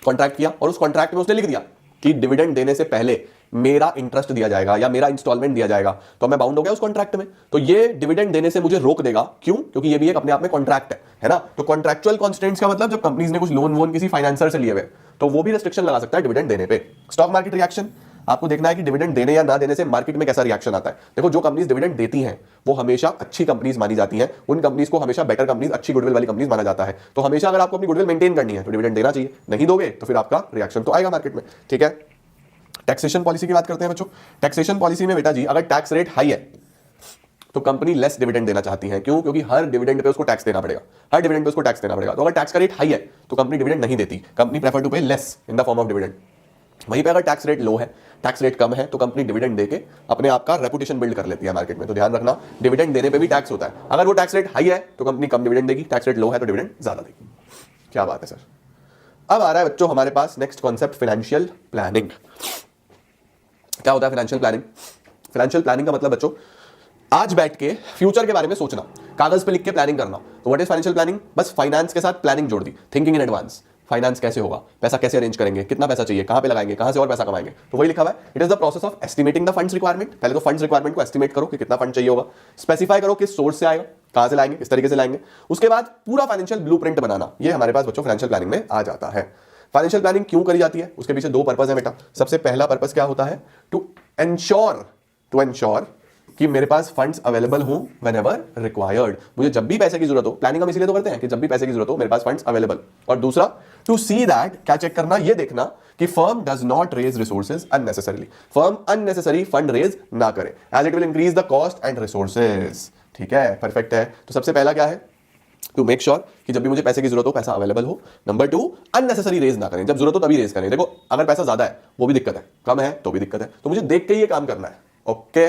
कॉन्ट्रैक्ट किया और उस कॉन्ट्रैक्ट में उसने लिख दिया कि डिविडेंड देने से पहले मेरा इंटरेस्ट दिया जाएगा या मेरा इंस्टॉलमेंट दिया जाएगा, तो मैं बाउंड हो गया उस कॉन्ट्रैक्ट में। तो ये डिविडेंड देने से मुझे रोक देगा। क्यों? क्योंकि ये भी एक अपने आप में कॉन्ट्रैक्ट है ना। तो कॉन्ट्रैक्चुअल कॉन्स्ट्रेंट्स का मतलब जब कंपनीज ने कुछ लोन वोन किसी फाइनेंसर से लिए हुए, तो वो भी रेस्ट्रिक्शन लगा सकता है डिविडेंड देने पे। Stock market reaction. आपको देखना है कि डिविडेंड देने या ना देने से मार्केट में कैसा रिएक्शन आता है। देखो जो कंपनीज डिविडेंड देती हैं वो हमेशा अच्छी कंपनीज मानी जाती हैं। उन कंपनीज को हमेशा बेटर कंपनीज, अच्छी गुडविल वाली कंपनीज माना जाता है। तो हमेशा अगर आपको अपनी गुडविल मेंटेन करनी है तो डिविडेंड देना चाहिए। नहीं दोगे तो फिर आपका रिएक्शन तो आएगा मार्केट में। ठीक है। टैक्सेशन पॉलिसी की बात करते हैं बच्चों। टैक्सेशन पॉलिसी में बेटा जी अगर टैक्स रेट हाई है तो कंपनी लेस डिविडेंड देना चाहती है। क्यों? क्योंकि हर डिविडेंड पे उसको टैक्स देना पड़ेगा, हर डिविडेंड पे उसको टैक्स देना पड़ेगा। तो अगर टैक्स का रेट हाई है तो कंपनी डिविडेंड नहीं देती, कंपनी प्रेफर टू पे less in the form of dividend. वहीं पे अगर टैक्स रेट लो है, टैक्स रेट कम है, तो कंपनी डिविडेंड देके अपने आप का रेपुटेशन बिल्ड कर लेती है मार्केट में। तो ध्यान रखना डिविडेंड देने पे भी टैक्स होता है। अगर वो टैक्स रेट हाई है तो कंपनी कम डिविडेंड देगी, टैक्स रेट लो है तो डिविडेंड ज्यादा देगी। क्या बात है सर। अब आ रहा है बच्चों हमारे पास नेक्स्ट कॉन्सेप्ट, फाइनेंशियल प्लानिंग। क्या होता है फाइनेंशियल प्लानिंग? फाइनेंशियल प्लानिंग का मतलब बच्चों आज बैठ के फ्यूचर के बारे में सोचना, कागज पे लिख के प्लानिंग करना। तो व्हाट इज फाइनेंशियल प्लानिंग? बस फाइनेंस के साथ प्लानिंग जोड़ दी, थिंकिंग इन एडवांस। फाइनेंस कैसे होगा, पैसा कैसे अरेंज करेंगे, कितना पैसा चाहिए, कहां पे लगाएंगे, कहां से और पैसा कमाएंगे। तो वही लिखा हुआ है, it is the process of estimating the funds requirement. पहले तो फंड्स रिक्वायरमेंट को एस्टिमेट करो कि कितना फंड चाहिए होगा, स्पेसिफाई करो किस सोर्स से आएगा, कहां से लाएंगे, किस तरीके से लाएंगे। उसके बाद पूरा फाइनेंशियल ब्लूप्रिंट बनाना, ये हमारे पास बच्चों फाइनेंशियल प्लानिंग में आ जाता है। फाइनेंशियल प्लानिंग क्यों करी जाती है? उसके पीछे दो पर्पस है बेटा। सबसे पहला पर्पस क्या होता है? टू एंश्योर कि मेरे पास फंड्स अवेलेबल हो व्हेनेवर रिक्वायर्ड। मुझे जब भी पैसे की जरूरत हो, प्लानिंग हम इसलिए तो करते हैं कि जब भी पैसे की जरूरत हो मेरे पास फंड्स अवेलेबल। और दूसरा टू सी दैट, क्या चेक करना, ये देखना कि firm does not raise resources unnecessarily. Firm unnecessary fund raise ना करे, as it will increase the cost and resources. ठीक है, परफेक्ट है। तो सबसे पहला क्या है? टू मेक श्योर कि जब भी मुझे पैसे की जरूरत हो पैसा अवेलेबल हो। नंबर टू, अननेसेसरी रेज ना करें, जब जरूरत हो तभी रेज करें। देखो अगर पैसा ज्यादा है वो भी दिक्कत है, कम है तो भी दिक्कत है, तो मुझे देख के ये काम करना है। ओके।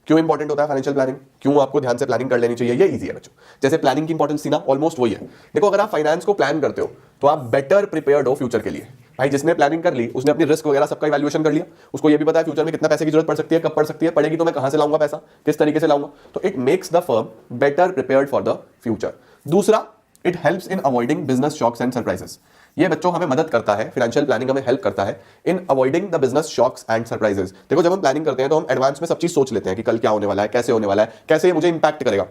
क्यों इंपॉर्टेंट होता है फाइनेंशियल प्लानिंग? क्यों आपको ध्यान से प्लानिंग कर लेनी चाहिए? ये इजी है बच्चों। जैसे प्लानिंग की इंपॉर्टेंस थी ना, ऑलमोस्ट वही है। देखो अगर आप फाइनेंस को प्लान करते हो तो आप बेटर प्रिपेयर्ड हो फ्यूचर के लिए। भाई जिसने प्लानिंग कर ली उसने अपनी रिस्क वगैरह सबका इवैल्यूएशन कर लिया, उसको ये भी पता है फ्यूचर में कितना पैसे की जरूरत पड़ सकती है, कब पड़ सकती है, पड़ेगी तो मैं कहां से लाऊंगा पैसा, किस तरीके से लाऊंगा। तो it makes the firm better prepared for the future. दूसरा, it helps in avoiding business shocks and surprises. ये बच्चों हमें मदद करता है, फाइनेंशियल प्लानिंग हमें हेल्प करता है in avoiding the business shocks and surprises. देखो जब हम प्लानिंग करते हैं तो हम एडवांस में सब चीज सोच लेते हैं कि कल क्या होने वाला है, कैसे होने वाला है, कैसे ये मुझे इंपैक्ट करेगा।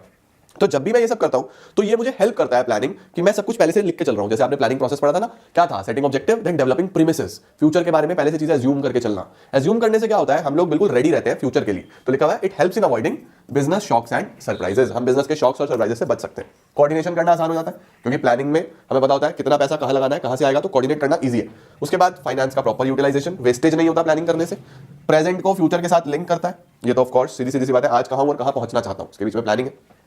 तो जब भी मैं ये सब करता हूं तो ये मुझे हेल्प करता है प्लानिंग, कि मैं सब कुछ पहले से लिख के चल रहा हूं। जैसे आपने प्लानिंग प्रोसेस पढ़ा था ना, क्या था? Setting objective, then developing premises. Future के बारे में पहले से चीजें अज्यूम करके चलना। अज्यूम करने से क्या होता है, हम लोग बिल्कुल रेडी रहते हैं फ्यूचर के लिए। तो लिखा हुआ है it helps in avoiding business shocks and surprises. हम बिजनेस के शॉक्स और सरप्राइजेस से बच सकते हैं। कोऑर्डिनेशन करना आसान हो जाता है क्योंकि प्लानिंग में हमें पता होता है कितना पैसा कहां लगाना है, कहां से आएगा, तो कोऑर्डिनेट करना ईजी है। उसके बाद फाइनेंस का प्रॉपर यूटिलाइजेशन, वेस्टेज नहीं होता प्लानिंग करने से। प्रेजेंट को फ्यूचर के साथ लिंक करता है, ये तो ऑफ कोर्स सीधी सीधी सी बात है, आज कहां हूं और कहां पहुंचना चाहता हूं उसके बीच में प्लानिंग है।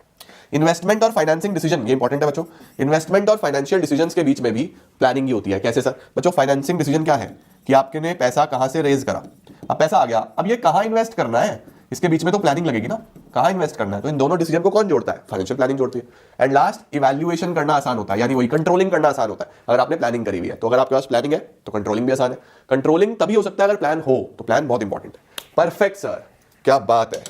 इन्वेस्टमेंट और फाइनेंसिंग डिसीजन, ये इंपॉर्टेंट है बच्चों। इन्वेस्टमेंट और फाइनेंशियल डिसीजंस के बीच में भी प्लानिंग ही होती है। कैसे सर? बच्चों फाइनेंसिंग डिसीजन क्या है? कि आपने पैसा कहां से रेज करा, अब पैसा आ गया, अब ये कहां इन्वेस्ट करना है, इसके बीच में तो प्लानिंग लगेगी ना, कहां इन्वेस्ट करना है। तो इन दोनों डिसीजन को कौन जोड़ता है? फाइनेंशियल प्लानिंग जोड़ती है। एंड लास्ट, इवैल्यूएशन करना आसान होता है, यानी वही कंट्रोलिंग करना आसान होता है अगर आपने प्लानिंग करी हुई है। तो अगर आपके पास प्लानिंग है तो कंट्रोलिंग भी आसान है। कंट्रोलिंग तभी हो सकता है अगर प्लान हो, तो प्लान बहुत इंपॉर्टेंट है। परफेक्ट सर, क्या बात है।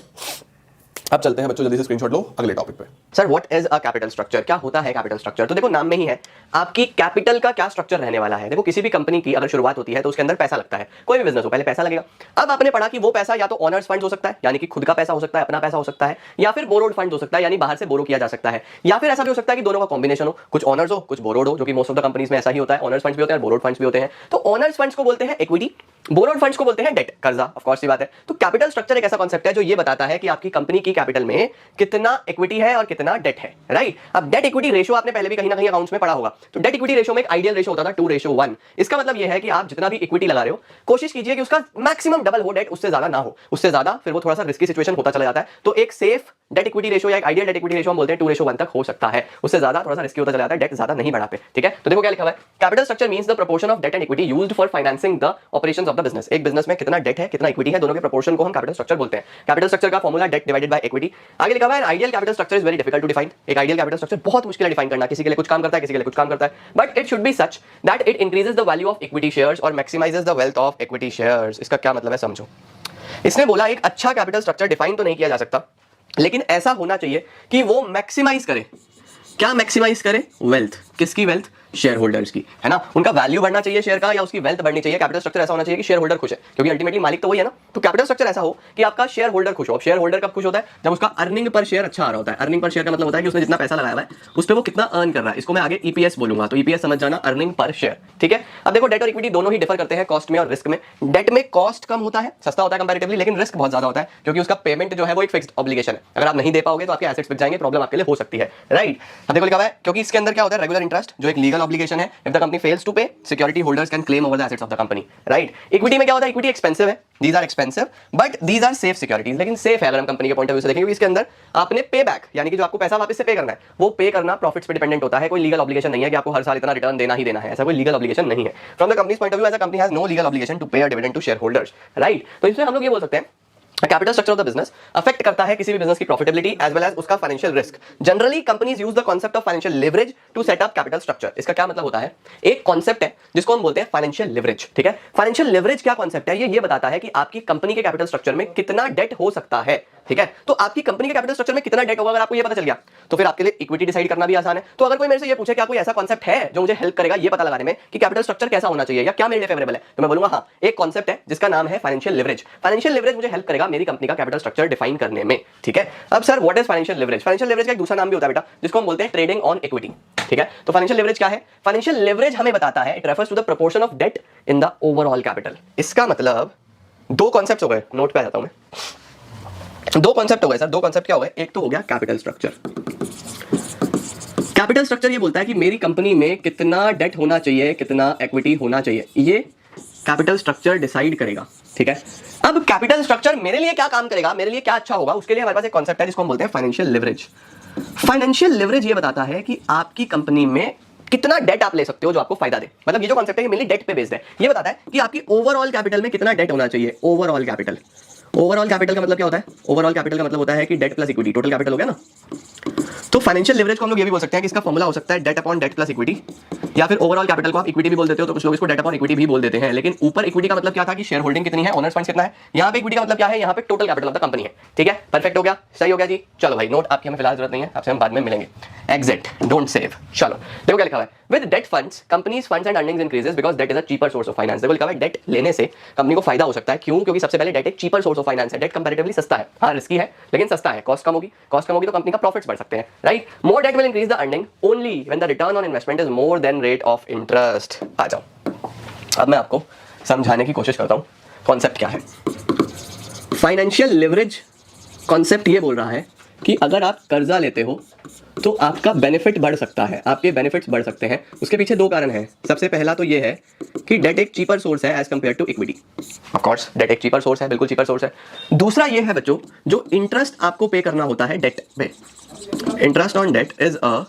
अब चलते हैं बच्चों, जल्दी से स्क्रीनशॉट लो अगले टॉपिक पे। Sir what is a capital structure, क्या होता है कैपिटल स्ट्रक्चर? तो देखो नाम में ही है आपकी कैपिटल का क्या स्ट्रक्चर रहने वाला है। देखो किसी भी कंपनी की अगर शुरुआत होती है तो उसके अंदर पैसा लगता है, कोई भी बिजनेस हो पहले पैसा लगेगा। अब आपने पढ़ा कि वो पैसा या तो ओनर्स फंड हो सकता है, यानी कि खुद का पैसा हो सकता है, अपना पैसा हो सकता है, या फिर बोरोड फंड हो सकता है, यानी बाहर से बोरो किया जा सकता है, या फिर ऐसा भी हो सकता है कि दोनों का कॉम्बिनेशन हो, कुछ ओनर्स हो कुछ बोरोड हो, जो कि मोस्ट ऑफ द कंपनीज में ऐसा ही होता है। ओनर्स फंड्स भी होते हैं, बोरोड फंड्स भी होते हैं। तो ओनर्स फंड्स को बोलते हैं इक्विटी, बोरोड फंड्स को बोलते हैं डेट, कर्जा, ऑफ कोर्स ये बात है। तो कैपिटल स्ट्रक्चर एक ऐसा कॉन्सेप्ट है जो ये बताता है कि आपकी कंपनी की कैपिटल में कितना इक्विटी है और कितना डेट है, राइट। अब डेट इक्विटी रेशियो आपने पहले भी कहीं ना कहीं अकाउंट्स में पढ़ा होगा। तो डेट इक्विटी रेशियो में एक आइडियल रेशियो होता था 2:1। इसका मतलब ये है कि आप जितना भी इक्विटी लगा रहे हो कोशिश कीजिए कि उसका मैक्सिमम डबल हो, डेट उससे ज्यादा ना हो। उससे ज्यादा फिर वो थोड़ा सा रिस्की सिचुएशन होता चला जाता है। तो एक सेफ डेट इक्विटी रेशियो या एक आइडियल डेट इक्विटी रेशियो हम बोलते हैं 2:1 तक हो सकता है, उससे ज्यादा थोड़ा सा रिस्की होता चला जाता है, डेट ज्यादा नहीं बढ़ा पे, ठीक है। तो देखो क्या लिखा हुआ है, capital structure means the proportion of debt and equity used for financing the operations of the business. एक बिजनेस में कितना डेट है कितना इक्विटी है, दोनों के प्रोपोर्शन को हम कैपिटल स्ट्रक्चर बोलते हैं। कैपिटल स्ट्रक्चर का formula debt divided by equity. आगे लिखा हुआ है ideal capital structure is very difficult to define. एक आइडियल कैपिटल स्ट्रक्चर बहुत मुश्किल है डिफाइन करना, किसी के लिए कुछ काम करता है किसी के लिए कुछ काम करता है, but it should be such that it increases the value of equity shares और maximises the wealth of equity shares. इसका क्या मतलब है समझो। इसने बोला एक अच्छा कैपिटल स्ट्रक्चर डिफाइन तो नहीं किया जा सकता, लेकिन ऐसा होना चाहिए कि वो मैक्सिमाइज करे। क्या मैक्सिमाइज करे? वेल्थ। किसकी वेल्थ? शेयर होल्डर्स की, है ना। उनका वैल्यू बढ़ना चाहिए शेयर का, या उसकी वेल्थ बढ़नी चाहिए। कैपिटल स्ट्रक्चर ऐसा होना चाहिए कि शेयर होल्डर खुश है, क्योंकि अल्टीमेटली मालिक तो वही है ना। तो कैपिटल स्ट्रक्चर ऐसा हो कि आपका शेयर होल्डर खुश हो। शेयर होल्डर कब खुश होता है? जब उसका अर्निंग पर शेयर अच्छा आ रहा होता है। अर्निंग पर शेयर का मतलब होता है कि उसने जितना पैसा लगाया है उस पर वो कितना अर्न कर रहा है। इसको मैं आगे ईपीएस बोलूंगा, तो ईपीएस समझ जाना, अर्निंग पर शेयर, ठीक है। अब देखो डेट और इक्विटी दोनों ही डिफर करते हैं कॉस्ट में और रिस्क में। डेट में कॉस्ट कम होता है, सस्ता होता है कंपैरेटिवली, लेकिन रिस्क बहुत ज्यादा होता है, क्योंकि उसका पेमेंट जो है वो एक फिक्स्ड ऑब्लिगेशन है। अगर आप नहीं दे पाओगे तो आपके एसेट्स बिक जाएंगे, प्रॉब्लम आपके लिए हो सकती है, राइट। अब देखो लिखा हुआ है क्योंकि इसके अंदर क्या होता है, रेगुलर इंटरेस्ट जो एक लीगल ऑब्लिगेशन है। If the company fails to pay, security holders can claim over the assets of the company, right. Equity में क्या होता है, इक्विटी एक्सपेंसिव है, these are expensive but these are safe securities. लेकिन safe है अगर हम कंपनी के पॉइंट ऑफ व्यू से देखेंगे, इसके अंदर आपने पे बैक, यानी कि जो आपको पैसा वापस से पे करना है वो पे करना प्रॉफिट्स पे डिपेंडेंट होता है। कोई लीगल ऑब्लिगेशन नहीं है कि आपको हर साल इतना रिटर्न देना ही देना है, ऐसा कोई लीगल ऑब्लिगेशन नहीं है। From the company's point of view, as a company has no legal obligation to pay a dividend to share holders, right. तो इसमें हम लोग ये बोल सकते हैं capital structure of the business affect करता है किसी भी बिजनेस की प्रॉफिटेबिलिटी एज वेल एज उसका financial risk. Generally companies use the concept of financial leverage to set up capital structure. इसका क्या मतलब होता है, एक कांसेप्ट है जिसको हम बोलते हैं फाइनेंशियल लिवरेज, ठीक है। फाइनेंशियल लिवरेज क्या कांसेप्ट है, ये बताता है कि आपकी कंपनी के कैपिटल स्ट्रक्चर में कितना डेट हो सकता है, ठीक है। तो आपकी कंपनी के कैपिटल स्ट्रक्चर में कितना डेट होगा अगर आपको ये पता चल गया तो फिर आपके लिए इक्विटी डिसाइड करना भी आसान है। तो अगर कोई मेरे से ये पूछे क्या कोई ऐसा कांसेप्ट है जो मुझे हेल्प करेगा ये पता लगाने में कि कैपिटल स्ट्रक्चर कैसा होना चाहिए या क्या मेरे लिए फेवरेबल है, तो मैं बोलूंगा हाँ, एक कांसेप्ट है जिसका नाम है फाइनेंशियल लिवरेज। फाइनेंशियल लिवरेज मुझे हेल्प करेगा मेरी कंपनी का कैपिटल स्ट्रक्चर डिफाइन करने में, ठीक है। अब sir what is financial leverage? Financial leverage का एक दूसरा नाम भी होता है बेटा, जिसको हम बोलते हैं ट्रेडिंग ऑन इक्विटी, ठीक है। तो फाइनेंशियल लिवरेज क्या है? फाइनेंशियल लिवरेज हमें बताता है it refers to the proportion of debt in the overall capital. इसका मतलब दो कॉन्सेप्ट हो गए, नोट पे आ जाता हूं मैं। दो कॉन्सेप्ट हो गए सर, दो कॉन्सेप्ट क्या हो गए, एक तो हो गया कैपिटल स्ट्रक्चर। कैपिटल स्ट्रक्चर ये बोलता है कि मेरी कंपनी में कितना डेट होना चाहिए कितना इक्विटी होना चाहिए, ये कैपिटल स्ट्रक्चर डिसाइड करेगा, ठीक है। अब कैपिटल स्ट्रक्चर मेरे लिए क्या काम करेगा, मेरे लिए क्या अच्छा होगा, उसके लिए हमारे पास एक कॉन्सेप्ट है जिसको हम बोलते हैं फाइनेंशियल लिवरेज। फाइनेंशियल लिवरेज ये बताता है कि आपकी कंपनी में कितना डेट आप ले सकते हो जो आपको फायदा दे। मतलब ये जो कॉन्सेप्ट है ये मेनली डेट पे बेस्ड है। ये बताता है कि आपकी ओवरऑल कैपिटल में कितना डेट होना चाहिए। ओवरऑल कैपिटल, ओवरऑल कैपिटल का मतलब क्या होता है? ओवरऑल कैपिटल का मतलब होता है कि debt plus equity, total capital हो गया ना। तो फाइनेंशियल लिवरेज को हम लोग ये भी बोल सकते हैं कि इसका फॉर्मूला हो सकता है debt upon debt plus equity, या फिर ओवरऑल कैपिटल को आप इक्विटी भी बोल देते हो, तो कुछ लोग इसको डेट अपॉन इक्विटी भी बोल देते हैं। लेकिन ऊपर इक्विटी का मतलब क्या था कि शेयर होल्डिंग कितनी है, ओनर्स फंड्स कितना है। यहाँ पे इक्विटी का मतलब क्या है, यहाँ पे total capital of the company है, ठीक है। परफेक्ट हो गया, सही हो गया जी। चलो भाई नोट आपकी हमें फिलहाल जरूरत नहीं है, आपसे हम बाद में मिलेंगे। Exit, don't save. चलो देखो क्या लिखा है, with debt funds companies funds and earnings increases because debt is a cheaper source of finance. देखो लिखा है डेट लेने से कंपनी को फायदा हो सकता है, क्यों? क्योंकि सबसे पहले डेट एक चीपर सोर्स ऑफ फाइनेंस है। डेट कंपैरेटिवली सस्ता है, हाँ रिस्की है लेकिन सस्ता है। कॉस्ट कम होगी, कॉस्ट कम होगी तो कंपनी का प्रॉफिट्स बढ़ सकते हैं, right. More debt will increase the earning only when the return on investment is more than rate of interest. आ जाओ अब मैं आपको समझाने की कोशिश करता हूं कॉन्सेप्ट क्या है। फाइनेंशियल लिवरेज कॉन्सेप्ट ये बोल रहा है कि अगर आप कर्जा लेते हो तो आपका बेनिफिट बढ़ सकता है, आपके बेनिफिट्स बढ़ सकते हैं। उसके पीछे दो कारण हैं। सबसे पहला तो ये है कि डेट एक चीपर सोर्स है as compare to equity. Of course debt एक चीपर सोर्स है, बिल्कुल चीपर सोर्स है। दूसरा ये है बच्चों, जो इंटरेस्ट आपको पे करना होता है डेट पे, interest on debt is a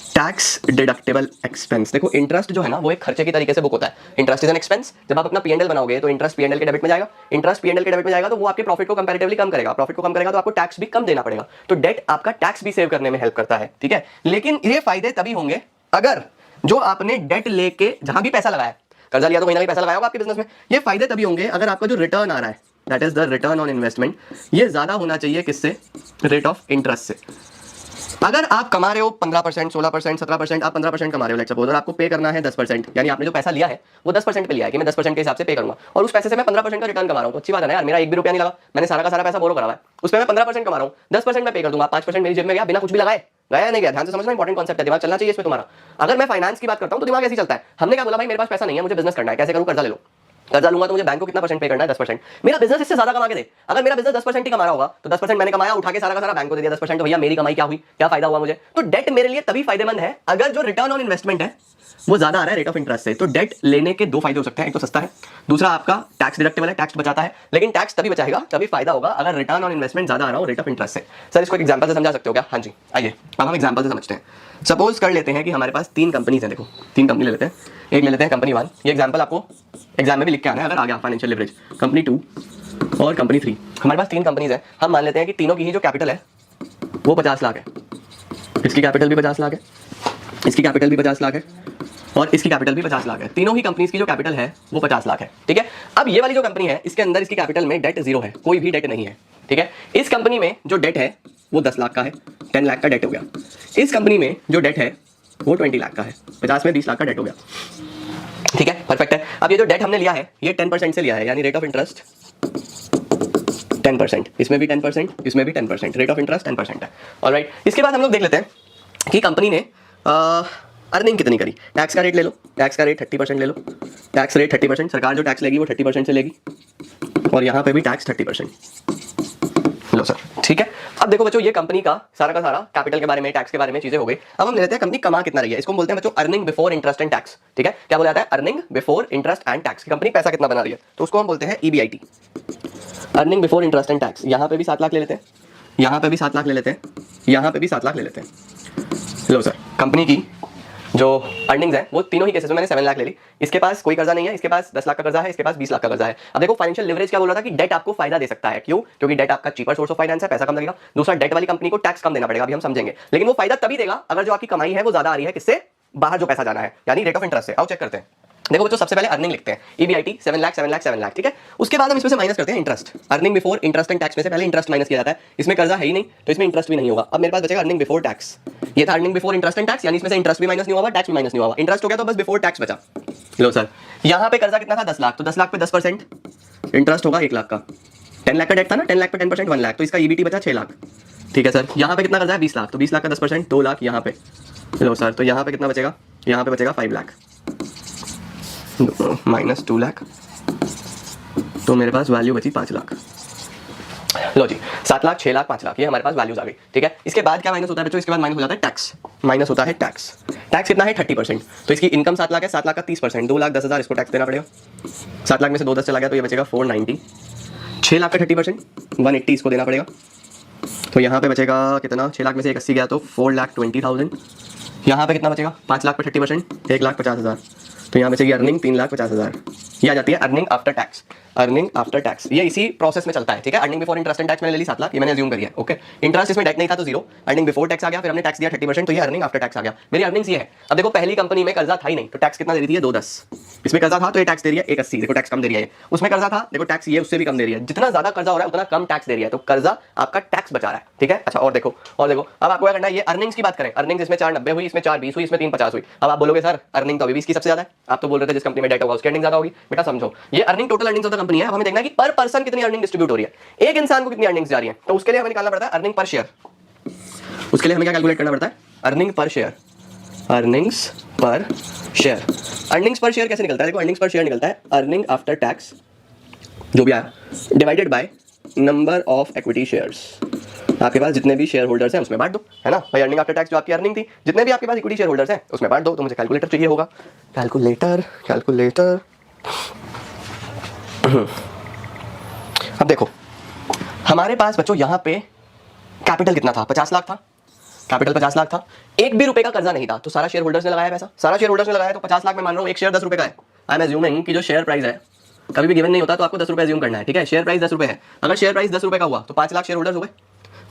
tax deductible expense. देखो इंटरेस्ट जो है ना वो एक खर्चे की तरीके से बुक होता है। Interest is an expense. जब आप अपना पीएनएल बनाओगे तो इंटरेस्ट पीएनएल के डेबिट में जाएगा। इंटरेस्ट पीएनएल के डेबिट में जाएगा तो वो आपके प्रॉफिट को कंपैरेटिवली कम करेगा। प्रॉफिट को कम करेगा तो आपको टैक्स भी कम देना पड़ेगा। तो डेट आपका टैक्स भी सेव करने में हेल्प करता है, ठीक है। लेकिन ये फायदे तभी होंगे अगर जो आपने डेट लेके जहां भी पैसा लगाया, कर्जा लिया तो कहीं ना कहीं पैसा लगाया होगा आपके बिजनेस में, ये फायदे तभी होंगे अगर आपका जो रिटर्न आ रहा है, that is the return on investment, ये ज्यादा होना चाहिए किससे? रेट ऑफ इंटरेस्ट से। अगर आप कमा रहे हो 15%, 16%, 17%, आप 15% कमा रहे हो लेट्स सपोज, और आपको पे करना है 10%, यानी आपने जो पैसा लिया है वो 10% पे लिया है कि मैं 10% के हिसाब से पे करूंगा, और उस पैसे से मैं 15% का रिटर्न कमा रहा हूं, तो अच्छी बात है ना यार, मेरा 1 भी रुपया नहीं लगा, मैंने सारा का सारा पैसा बोरो करा हुआ है, उस पर मैं 15% कमा रहा हूं, 10% मैं पे कर दूंगा, 5% मेरी जेब में गया बिना कुछ भी लगाए। गया नहीं गया, ध्यान से समझना, इंपॉर्टेंट कॉन्सेप्ट है, दिमाग चलना चाहिए इसमें तुम्हारा। अगर मैं फाइनेंस की बात करता हूं तो दिमाग ऐसे चलता है, हमने क्या बोला भाई मेरे पास पैसा नहीं है, मुझे बिजनेस करना है, कैसे करूं? कर्जा ले लो। कर्जा लूंगा तो मुझे बैंक को कितना परसेंट पे करना है? 10%। मेरा बिजनेस इससे ज्यादा कमा के दे। अगर मेरा बिजनेस 10% ही कमा रहा होगा तो 10% मैंने कमाया, उठा के सारा का सारा बैंक को दे दिया 10%, तो भैया मेरी कमाई क्या हुई? क्या फायदा हुआ मुझे? तो डेट मेरे लिए तभी फायदेमंद है अगर जो रिटर्न ऑन इन्वेस्टमेंट है वो ज्यादा आ रहा है रेट ऑफ इंटरेस्ट से। तो डेट लेने के दो फायदे हो सकते हैं, एक तो सस्ता है, दूसरा आपका टैक्स डिडक्टेबल है, टैक्स बचाता है, लेकिन टैक्स तभी बचाएगा तभी फायदा होगा अगर रिटर्न ऑन इन्वेस्टमेंट ज्यादा आ रहा हो रेट ऑफ इंटरेस्ट से। सर इसको एक एग्जांपल से समझा सकते हो क्या? हाँ जी, आइए अब हम एग्जांपल से समझते हैं। सपोज कर लेते हैं कि हमारे पास 3 कंपनीज हैं, देखो 3 कंपनी ले लेते हैं। एक ले लेते हैं कंपनी 1, ये एग्जांपल आपको एग्जाम में भी लिख के आना है अगर आ गया, फाइनेंशियल लिवरेज। कंपनी 2 और कंपनी 3, हमारे पास 3 कंपनीज हैं। हम मान लेते हैं कि तीनों की ही जो कैपिटल है वो 50 लाख है, इसकी कैपिटल भी 50 लाख है, इसकी कैपिटल भी 50 लाख है, और इसकी कैपिटल भी 50 लाख है। तीनों ही कंपनीज की जो कैपिटल है वो 50 लाख है, ठीक है। अब ये वाली जो कंपनी है इसके अंदर इसकी कैपिटल में डेट 0 है, कोई भी डेट नहीं है, ठीक है। इस कंपनी में जो डेट है वो 10 लाख का है, 10 लाख का डेट हो गया। इस कंपनी में जो डेट है वो 20 लाख का है, 50 में 20 लाख का डेट हो गया, ठीक है, परफेक्ट है। अब ये जो डेट हमने लिया है ये 10% से लिया है, यानी रेट ऑफ इंटरेस्ट 10%, इसमें भी 10%, इसमें भी 10%, रेट ऑफ इंटरेस्ट 10% है। ऑलराइट, इसके बाद हम लोग देख लेते हैं कि कंपनी ने अर्निंग कितनी करी। टैक्स का रेट ले लो, टैक्स का रेट 30% ले लो, टैक्स रेट 30%, सरकार जो टैक्स लेगी वो 30% से लेगी, और यहाँ पे भी टैक्स 30%। लो सर, ठीक है। अब देखो बच्चों, ये कंपनी का सारा कैपिटल के बारे में, टैक्स के बारे में चीजें हो गई। अब हम ले लेते हैं कंपनी कमा कितना रही है। इसको हम बोलते हैं बच्चों earning before interest and tax, ठीक है। क्या बोला जाता है? Earning before interest and tax. Company पैसा कितना बना रही है तो उसको हम बोलते हैं EBIT, earning before interest and tax. यहाँ पे भी 7 लाख ले लेते हैं, यहाँ पे भी 7 लाख ले लेते हैं, यहाँ पे भी 7 लाख ले लेते हैं। लो सर, कंपनी की जो अर्निंग्स है वो तीनों ही केसेस में मैंने 7 लाख ले ली। इसके पास कोई कर्जा नहीं है, इसके पास 10 लाख का कर्जा है, इसके पास 20 लाख का कर्जा है। अब देखो फाइनेंशियल लिवरेज क्या बोल रहा था कि डेट आपको फायदा दे सकता है, क्यों? क्योंकि डेट आपका चीपर सोर्स ऑफ फाइनेंस है, पैसा कम लगेगा। दूसरा, डेट वाली कंपनी को टैक्स कम देना पड़ेगा, अभी हम समझेंगे, लेकिन वो फायदा तभी देगा अगर जो आपकी कमाई है वो ज्यादा आ रही है किससे? बाहर जो पैसा जाना है, यानी रेट ऑफ इंटरेस्ट से। आओ चेक करते हैं। देखो बच्चों, सबसे पहले अर्निंग लिखते हैं, EBIT 7 लाख 7 लाख 7 लाख, ठीक है। उसके बाद हम इसमें से माइनस करते हैं interest. Earning before interest and tax में से पहले इंटरेस्ट माइनस किया जाता है। इसमें कर्जा है ही नहीं तो इसमें इंटरेस्ट भी नहीं होगा। अब मेरे पास बचेगा अर्निंग बिफोर टैक्स। ये था earning before interest and tax, यानी इसमें से इंटरेस्ट भी माइनस नहीं हुआ, टैक्स भी माइनस नहीं हुआ, इंटरेस्ट हो गया तो बस बिफोर टैक्स बचा। लो सर, यहाँ पे कर्जा कितना था? 10 लाख, तो 10 लाख पे 10%, इंटरेस्ट होगा 1 लाख का। 10 लाख का डेट था ना, 10 लाख पे 10% 1 लाख, तो इसका EBT बचा 6 लाख, ठीक है सर। यहाँ पे कितना कर्जा है? 20 लाख, तो 20 लाख का 10% 2 लाख यहाँ पे। लो सर, तो यहाँ पे कितना बचेगा? यहाँ पे बचेगा 5 लाख माइनस 2 लाख, तो मेरे पास वैल्यू बची 5 लाख। लो जी, 7 लाख 6 लाख 5 लाख, ये हमारे पास वैल्यूज आ गई, ठीक है। इसके बाद क्या माइनस होता है बच्चों? इसके बाद माइनस हो जाता है टैक्स, माइनस होता है टैक्स। टैक्स कितना है? 30%, तो इसकी इनकम 7 लाख है, 7 लाख का 30%, 2,10,000 इसको टैक्स देना पड़ेगा। 7 लाख में से 2 10 चला गया तो ये बचेगा 490। 6 लाख का 30%, 180 इसको देना पड़ेगा, तो यहाँ पे बचेगा कितना? 6 लाख में से 80 गया तो 4,20,000। यहाँ पे कितना बचेगा? 5 लाख पे 30%, 1,50,000, तो यहाँ बचेगी अर्निंग 3,50,000। ये आ जाती है earning after tax. Earning after tax ये इसी प्रोसेस में चलता है, ठीक है। Earning before interest and tax मैंने ले ली 7 लाख, ये मैंने अज्यूम करी है, ओके। इंटरेस्ट इसमें डेट नहीं था तो 0, अर्निंग बिफोर टैक्स आ गया, फिर हमने टैक्स दिया 30%, तो ये अर्निंग आफ्टर टैक्स आ गया। मेरी अर्निंग्स ये है। अब देखो, पहली कंपनी में कर्जा था ही नहीं तो टैक्स कितना दे रही है? 210। इसमें कर्जा था तो ये टैक्स दे रही है 180, देखो टैक्स कम दे रही है। उसमें कर्जा था, देखो टैक्स ये उससे भी कम दे रही है। जितना ज्यादा कर्जा हो रहा है उतना कम टैक्स दे रही है, तो कर्जा आपका टैक्स बचा रहा है, ठीक है। अच्छा, और देखो अब आपको क्या करना है, ये अर्निंग्स की बात करें। अर्निंग्स इसमें 490 हुई, इसमें 420 हुई, इसमें 350 हुई। अब आप बोलोगे सर अर्निंग तो अभी भी इसकी सबसे ज्यादा है। आप तो बोल रहे थे जिस कंपनी में डेट होगा उसकी अर्निंग ज्यादा होगी। बेटा समझो, ये earning total earnings of the company है। अब हमें देखना है कि पर पर्सन कितनी अर्निंग डिस्ट्रीब्यूट हो रही है, एक इंसान को कितनी अर्निंग्स जा रही है, तो उसके लिए हमें निकालना पड़ता है अर्निंग पर शेयर। उसके लिए हमें क्या कैलकुलेट करना पड़ता है? Earning per share. अर्निंग्स पर शेयर, अर्निंग्स पर शेयर कैसे निकलता है? देखो, अर्निंग्स पर शेयर निकलता है अर्निंग आफ्टर टैक्स जो भी आया divided by number of equity shares. आपके पास जितने भी शेयर होल्डर्स हैं उसमें बांट दो, है ना भाई। अर्निंग आफ्टर टैक्स जो आपकी अर्निंग थी, जितने भी आपके पास इक्विटी शेयर होल्डर्स हैं उसमें बांट दो। तो मुझे कैलकुलेटर चाहिए होगा, कैलकुलेटर। अब देखो, हमारे पास बच्चों यहाँ पे कैपिटल कितना था? 50 लाख था, कैपिटल 50 लाख था, एक भी रुपए का कर्जा नहीं था, तो सारा शेयर होल्डर्स ने लगाया पैसा, सारा शेयर होल्डर्स ने लगाया, तो 50 लाख में मान रहा हूँ एक शेयर 10 रुपए का है। आई एम एज्यूमिंग कि जो शेयर प्राइस है कभी भी गिवन नहीं होता, तो आपको 10 रुपए एज्यूम करना है, ठीक है। शेयर प्राइस 10 रुपए है, अगर शेयर प्राइस 10 रुपए का हुआ तो 5 लाख शेयर होल्डर्स हो गए,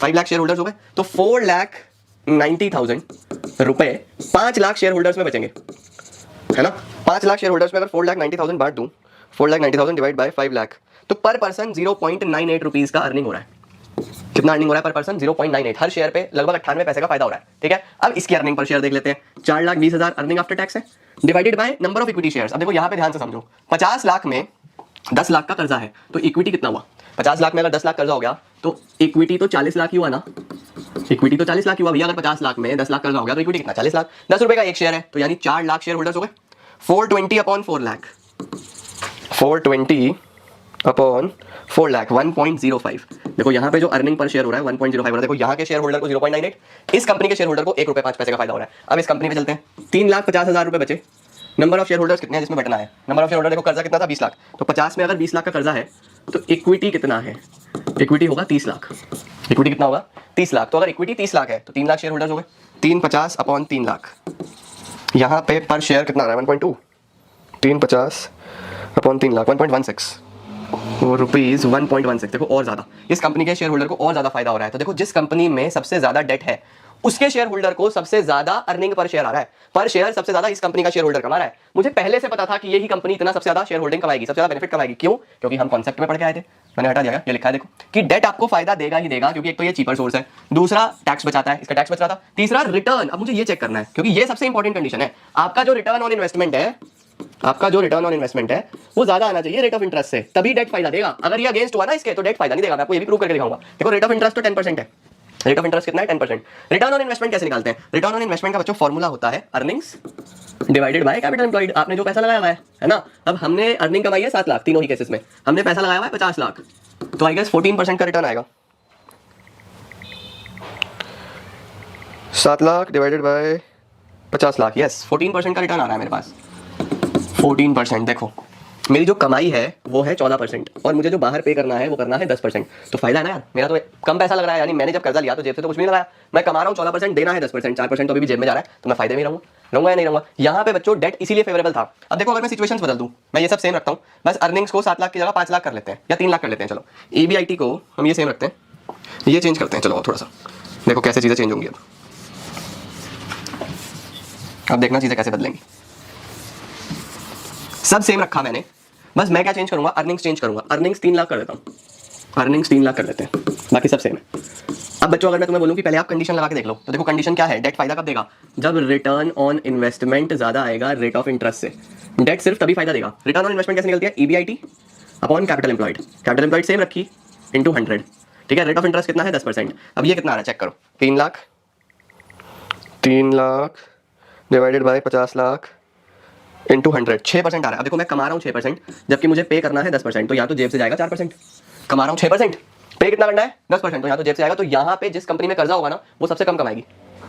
5 लाख शेयर होल्डर्स हो गए, तो 4,90,000 रुपए 5 लाख शेयर होल्डर्स में बचेंगे, है ना। 5 लाख शेयर होल्डर्स में अगर 4,90,000 बांट दूं, 4,90,000 डिवाइड बाय 5 लाख, तो पर पर्सन 0.98 रुपीज का अर्निंग हो रहा है। कितना अर्निंग हो रहा है पर पर्सन? 0.98, हर शेयर पे लगभग 98 पैसे का फायदा हो रहा है, ठीक है। अब इसकी अर्निंग पर शेयर देख लेते हैं, 4,20,000 अर्निंग आफ्टर टैक्स है, divided by number of equity shares. अब देखो यहाँ पे ध्यान से समझो, 50 लाख में 10 लाख का कर्जा है, तो इक्विटी कितना हुआ? 50 लाख में अगर 10 लाख कर्जा हो गया तो इक्विटी तो 40 लाख ही हुआ ना, इक्विटी तो 40 लाख ही हुआ भैया। अगर 50 लाख में 10 लाख कर्जा हो गया तो इक्विटी कितना? 40 लाख। 10 रुपए का एक शेयर है, तो यानी 4 लाख शेयर होल्डर्स हो गए। 420 अपॉन 4 लाख, 420 अपॉन 4 लाख 1.05। देखो यहाँ पे जो अर्निंग पर शेयर हो रहा है 1.05 हो रहा है। देखो यहाँ के शेयर होल्डर को 0.98, इस कंपनी के शेयर होल्डर को 1 रुपए 5 पैसे का फायदा हो रहा है। अब इस कंपनी में चलते हैं, 3,50,000 रुपए बचे। नंबर ऑफ शेयर होल्डर्स कितने हैं जिसमें बटना है? नंबर ऑफ शेयर होल्डर देखो, कर्जा कितना था? 20 लाख, तो 50 में अगर 20 लाख का कर्जा है तो इक्विटी कितना है? इक्विटी होगा 30 लाख। इक्विटी कितना होगा? 30 लाख। तो अगर इक्विटी 30 लाख है तो 3 लाख शेयर होल्डर्स हो गए, 350 अपॉन 3 लाख। यहाँ पे पर शेयर कितना आ रहा है? 1.2, 350 अपॉन 3 लाख 1.16 रुपीज 1.16। देखो और ज्यादा इस कंपनी के शेयर होल्डर को और ज्यादा फायदा हो रहा है। तो देखो जिस कंपनी में सबसे ज्यादा डेट है उसके शेयर होल्डर को सबसे ज्यादा अर्निंग पर शेयर आ रहा है, पर शेयर सबसे ज्यादा इस कंपनी का शेयर होल्डर कमा रहा है। मुझे पहले से पता था कि यही कंपनी इतना सबसे ज्यादा शेयर होल्डिंग कमाएगी, सबसे ज्यादा बेनिफिट कमाएगी। क्यों? क्योंकि हम कॉन्सेप्ट में पढ़ के आए थे। मैंने हटा दिया, ये लिखा है देखो कि डेट आपको फायदा देगा ही देगा, क्योंकि एक तो ये चीपर सोर्स है, दूसरा टैक्स बचाता है, इसका टैक्स बच रहा था, तीसरा रिटर्न। अब मुझे ये चेक करना है क्योंकि ये सबसे इंपॉर्टेंट कंडीशन है। आपका जो रिटर्न ऑन इन्वेस्टमेंट है, आपका जो रिटर्न ऑन इन्वेस्टमेंट है वो ज्यादा आना चाहिए रेट ऑफ इंटरेस्ट से, तभी डेट फायदा देगा। अगर ये अगेंस्ट हुआ ना इसके तो डेट फायदा नहीं देगा। मैं आपको ये भी प्रूव करके दिखाऊंगा। देखो रेट ऑफ इंटरेस्ट तो 10% है, रेट ऑफ इंटरेस्ट कितना है? 10%। रिटर्न ऑन इन्वेस्टमेंट कैसे निकालते हैं? रिटर्न ऑन इन्वेस्टमेंट का बच्चों फॉर्मूला होता है earnings divided by capital employed. आपने जो पैसा लगाया हुआ है ना, अब हमने अर्निंग कमाई है 7 लाख, तीनों ही केसेस में हमने पैसा लगाया हुआ है 50 लाख, तो आई गेस 14% का रिटर्न आएगा। 7 lakh divided by 50 lakh, yes 14% का रिटर्न आ रहा है मेरे पास। 14%। देखो मेरी जो कमाई है वो है 14% और मुझे जो बाहर पे करना है वो करना है 10%। तो फायदा है ना यार, मेरा तो कम पैसा लग रहा है। यानी मैंने जब कर्जा लिया तो जेब से तो कुछ भी नहीं लगाया, मैं कमा रहा हूँ 14%, देना है 10%, 4% तो अभी भी जेब में जा रहा है, तो मैं फायदे में रहूंगा या नहीं रहूंगा। यहाँ पे बच्चों डेट इसीलिए फेवरेबल था। अब देखो अगर मैं सिचुएशंस बदल दूं, मैं ये सब सेम रखता हूँ, बस अर्निंग्स को 7 लाख की जगह 5 लाख कर लेते हैं या 3 लाख कर लेते हैं। चलो EBIT को हम ये सेम रखते हैं, ये चेंज करते हैं। चलो थोड़ा सा देखो कैसे चीज़ें चेंज होंगी। अब देखना चीज़ें कैसे बदलेंगी। सब सेम रखा मैंने, बस मैं क्या चेंज करूंगा? अर्निंग्स चेंज करूंगा। अर्निंग्स 3 लाख कर देता हूँ, अर्निंग्स 3 लाख कर देते हैं, बाकी सब सेम है। अब बच्चों अगर मैं तुम्हें बोलूं कि पहले आप कंडीशन लगा के देख लो, तो देखो कंडीशन क्या है? डेट फायदा कब देगा? जब रिटर्न ऑन इन्वेस्टमेंट ज्यादा आएगा रेट ऑफ इंटरेस्ट से। डेट सिर्फ तभी फायदा देगा। रिटर्न ऑन इन्वेस्टमेंट कैसे निकलती है? EBIT upon capital employed. Capital employed same रखी इंटू 100, ठीक है। रेट ऑफ इंटरेस्ट कितना है? 10%। अब ये कितना आ रहा है चेक करो, 3 lakh divided by 50 lakh into 100, 6% आ रहा है। अब देखो मैं कमा रहा हूँ 6%, जबकि मुझे पे करना है 10%, तो यहाँ तो जेब से जाएगा 4%। कमा रहा हूँ 6%, पे कितना करना है? 10%, तो यहाँ तो जेब से जाएगा। तो यहाँ पे जिस कंपनी में कर्जा होगा ना वो सबसे कम कमाएगी।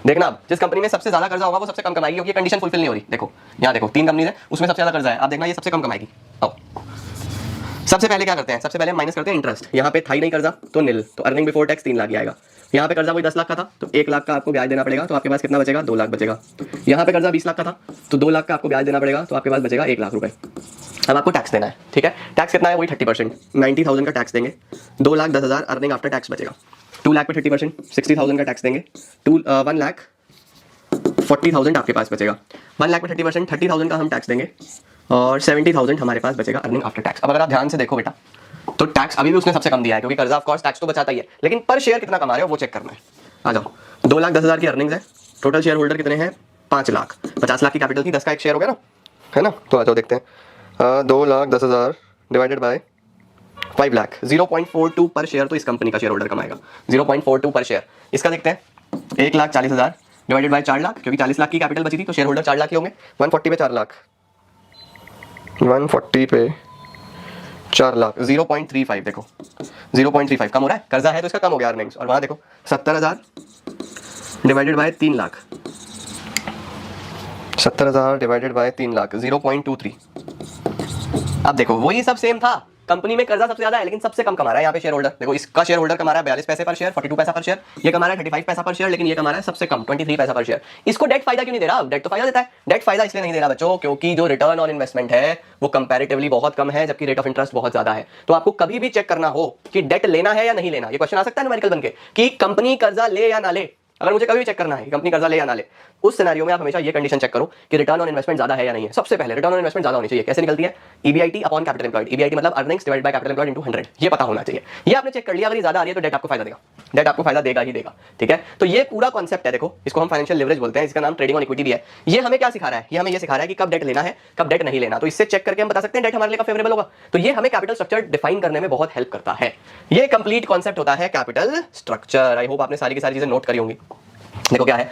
देखना अब जिस कंपनी में सबसे ज्यादा कर्जा होगा वो सबसे कम कमाएगी, क्योंकि कंडीशन फुलफिल नहीं हो रही। देखो यहाँ देखो 3 कंपनी है, उसमें सबसे ज्यादा कर्जा है। आप देखना ये सबसे कम कमाएगी। अब सबसे पहले क्या करते हैं? सबसे पहले माइनस करते हैं इंटरेस्ट। यहाँ पे था ही नहीं कर्जा तो नील, तो अर्निंग बिफोर टैक्स 3 लाख ही आएगा। यहाँ पे कर्जा कोई 10 लाख का था तो 1 लाख का आपको ब्याज देना पड़ेगा, तो आपके पास कितना बचेगा? 2 लाख बचेगा। यहाँ पे कर्जा 20 लाख का था तो 2 लाख का आपको ब्याज देना पड़ेगा, तो आपके पास बचेगा 1 लाख रुपए। अब आपको टैक्स देना है, ठीक है। टैक्स कितना है? वही 30%, 90,000 का टैक्स देंगे। 2,10,000 अर्निंग आफ्टर टैक्स बचेगा। 2 लाख पे 30%, 60,000 का टैक्स देंगे। 1,40,000 आपके पास बचेगा। 1 लाख पे 30%, 30,000 का हम टैक्स देंगे और 70,000 हमारे पास बचेगा अर्निंग आफ्टर टैक्स। अब अगर आप ध्यान से देखो बेटा, तो टैक्स अभी भी उसने सबसे कम दिया है, क्योंकि कर्जा ऑफ कोर्स टैक्स तो बचाता ही है, लेकिन पर शेयर कितना कमा रहे हो वो चेक करना है। आ जाओ, 2,10,000 की अर्निंग्स है, टोटल शेयर होल्डर कितने हैं? 5 लाख। 50 लाख की कैपिटल थी, 10 का एक शेयर हो गया ना, है ना। तो आ जाओ देखते हैं, 2,10,000 डिवाइडेड बाय 5 लाख, 0.42 पर शेयर तो इस कंपनी का शेयर होल्डर कमाएगा। 0.42 पर शेयर। इसका देखते हैं, 1,40,000 डिवाइडेड बाय 4 लाख, क्योंकि 40 लाख की कैपिटल बची थी तो शेयर होल्डर 4 लाख ही होंगे। 140 पे 4 लाख, 140 पे 4 लाख, 0.35। देखो 0.35 कम हो रहा है, कर्जा है तो इसका कम हो गया अर्निंग्स। और वहां देखो 70,000 divided by 3 lakh, 70,000 divided by 3 lakh, 0.23। अब देखो वही सब सेम था, कंपनी में कर्जा सबसे ज्यादा है लेकिन सबसे कम कमा रहा है यहाँ पे शेयर होल्डर। देखो इसका शेयर होल्डर कमा रहा है 42 पैसे पर शेयर, 42 पैसा पर शेयर, ये कमा रहा है 35 पैसा पर शेयर, लेकिन ये कमा रहा है सबसे कम 23 पैसा पर शेयर। इसको डेट फायदा क्यों नहीं दे रहा? डेट तो फायदा देता है। डेट फायदा इसलिए नहीं दे रहा बच्चों क्योंकि जो रिटर्न ऑन इन्वेस्टमेंट है वो कंपैरेटिवली बहुत कम है, जबकि रेट ऑफ इंटरेस्ट बहुत ज्यादा है। तो आपको कभी भी चेक करना हो कि डेट लेना है या नहीं लेना, ये क्वेश्चन आ सकता है न्यूमेरिकल बनके कि कंपनी कर्जा ले या ना ले। अगर मुझे कभी भी चेक करना है कि कंपनी कर्जा ले या ना ले, उस सिनेरियो में आप हमेशा ये कंडीशन चेक करो कि रिटर्न ऑन इन्वेस्टमेंट ज्यादा है या नहीं है। सबसे पहले रिटर्न ऑन इन्वेस्टमेंट ज्यादा होनी चाहिए। कैसे निकलती है? EBIT upon capital employed. EBIT मतलब earnings divided by capital employed into 100, ये पता होना चाहिए। ये आपने चेक कर लिया, अगर ये ज्यादा आ रही है तो डेट आपको फायदा देगा, डेट आपको फायदा देगा ही देगा। ठीक है, तो ये पूरा कॉन्सेप्ट है। देखो इसको हम फाइनेंशियल लिवरेज बोलते हैं, इसका नाम ट्रेडिंग ऑन इक्विटी भी है। ये हमें क्या सिखा रहा है? ये हमें ये सिखा रहा है कि कब डेट लेना है, कब डेट नहीं लेना। तो इससे चेक करके हम बता सकते हैं डेट हमारे लिए कब फेवरेबल होगा। तो ये हमें कैपिटल स्ट्रक्चर डिफाइन करने में बहुत हेल्प करता है। ये कंप्लीट कॉन्सेप्ट होता है कैपिटल स्ट्रक्चर। आई होप आपने सारी की सारी चीजें नोट करी होंगी। देखो क्या है,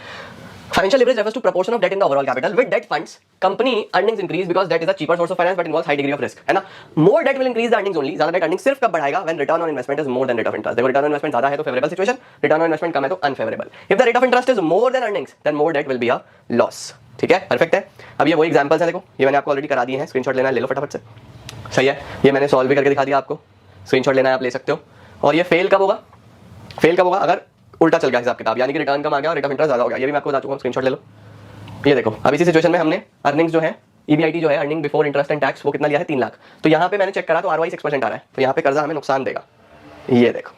financial leverage refers to proportion of debt in the overall capital. With debt funds, company earnings increase because debt is a cheaper source of finance but involves high degree of risk, है ना? More debt will increase the earnings only. ज्यादा debt earnings सिर्फ कब बढ़ाएगा? When return on investment is more than rate of interest. देखो return on investment ज्यादा है तो favorable situation, return on investment कम है तो unfavorable. If the rate of interest is more than earnings, then more debt will be a loss. ठीक है, perfect है। अब ये वही एग्जांपल्स हैं, देखो ये मैंने आपको ऑलरेडी करा दिए हैं, स्क्रीनशॉट लेना है ले लो फटाफट से। सही है, ये मैंने सॉल्व भी करके दिखा दिया आपको, स्क्रीनशॉट लेना है आप ले सकते हो। और ये फेल कब होगा? फेल कब होगा? अगर उल्टा चल गया हिसाब किताब, यानी कि रिटर्न कम आ गया और रेट ऑफ इंटरेस्ट ज्यादा हो गया। ये भी मैं आपको बता चुका हूँ, स्क्रीनशॉट ले लो। ये देखो अब इसी सिचुएशन में हमने अर्निंग्स जो है ईबीआईटी जो है earning before interest and tax वो कितना लिया है? 3 लाख। तो यहाँ पे मैंने चेक करा तो आरओआई 6% आ रहा है, तो यहाँ पे कर्जा हमें नुकसान देगा। ये देखो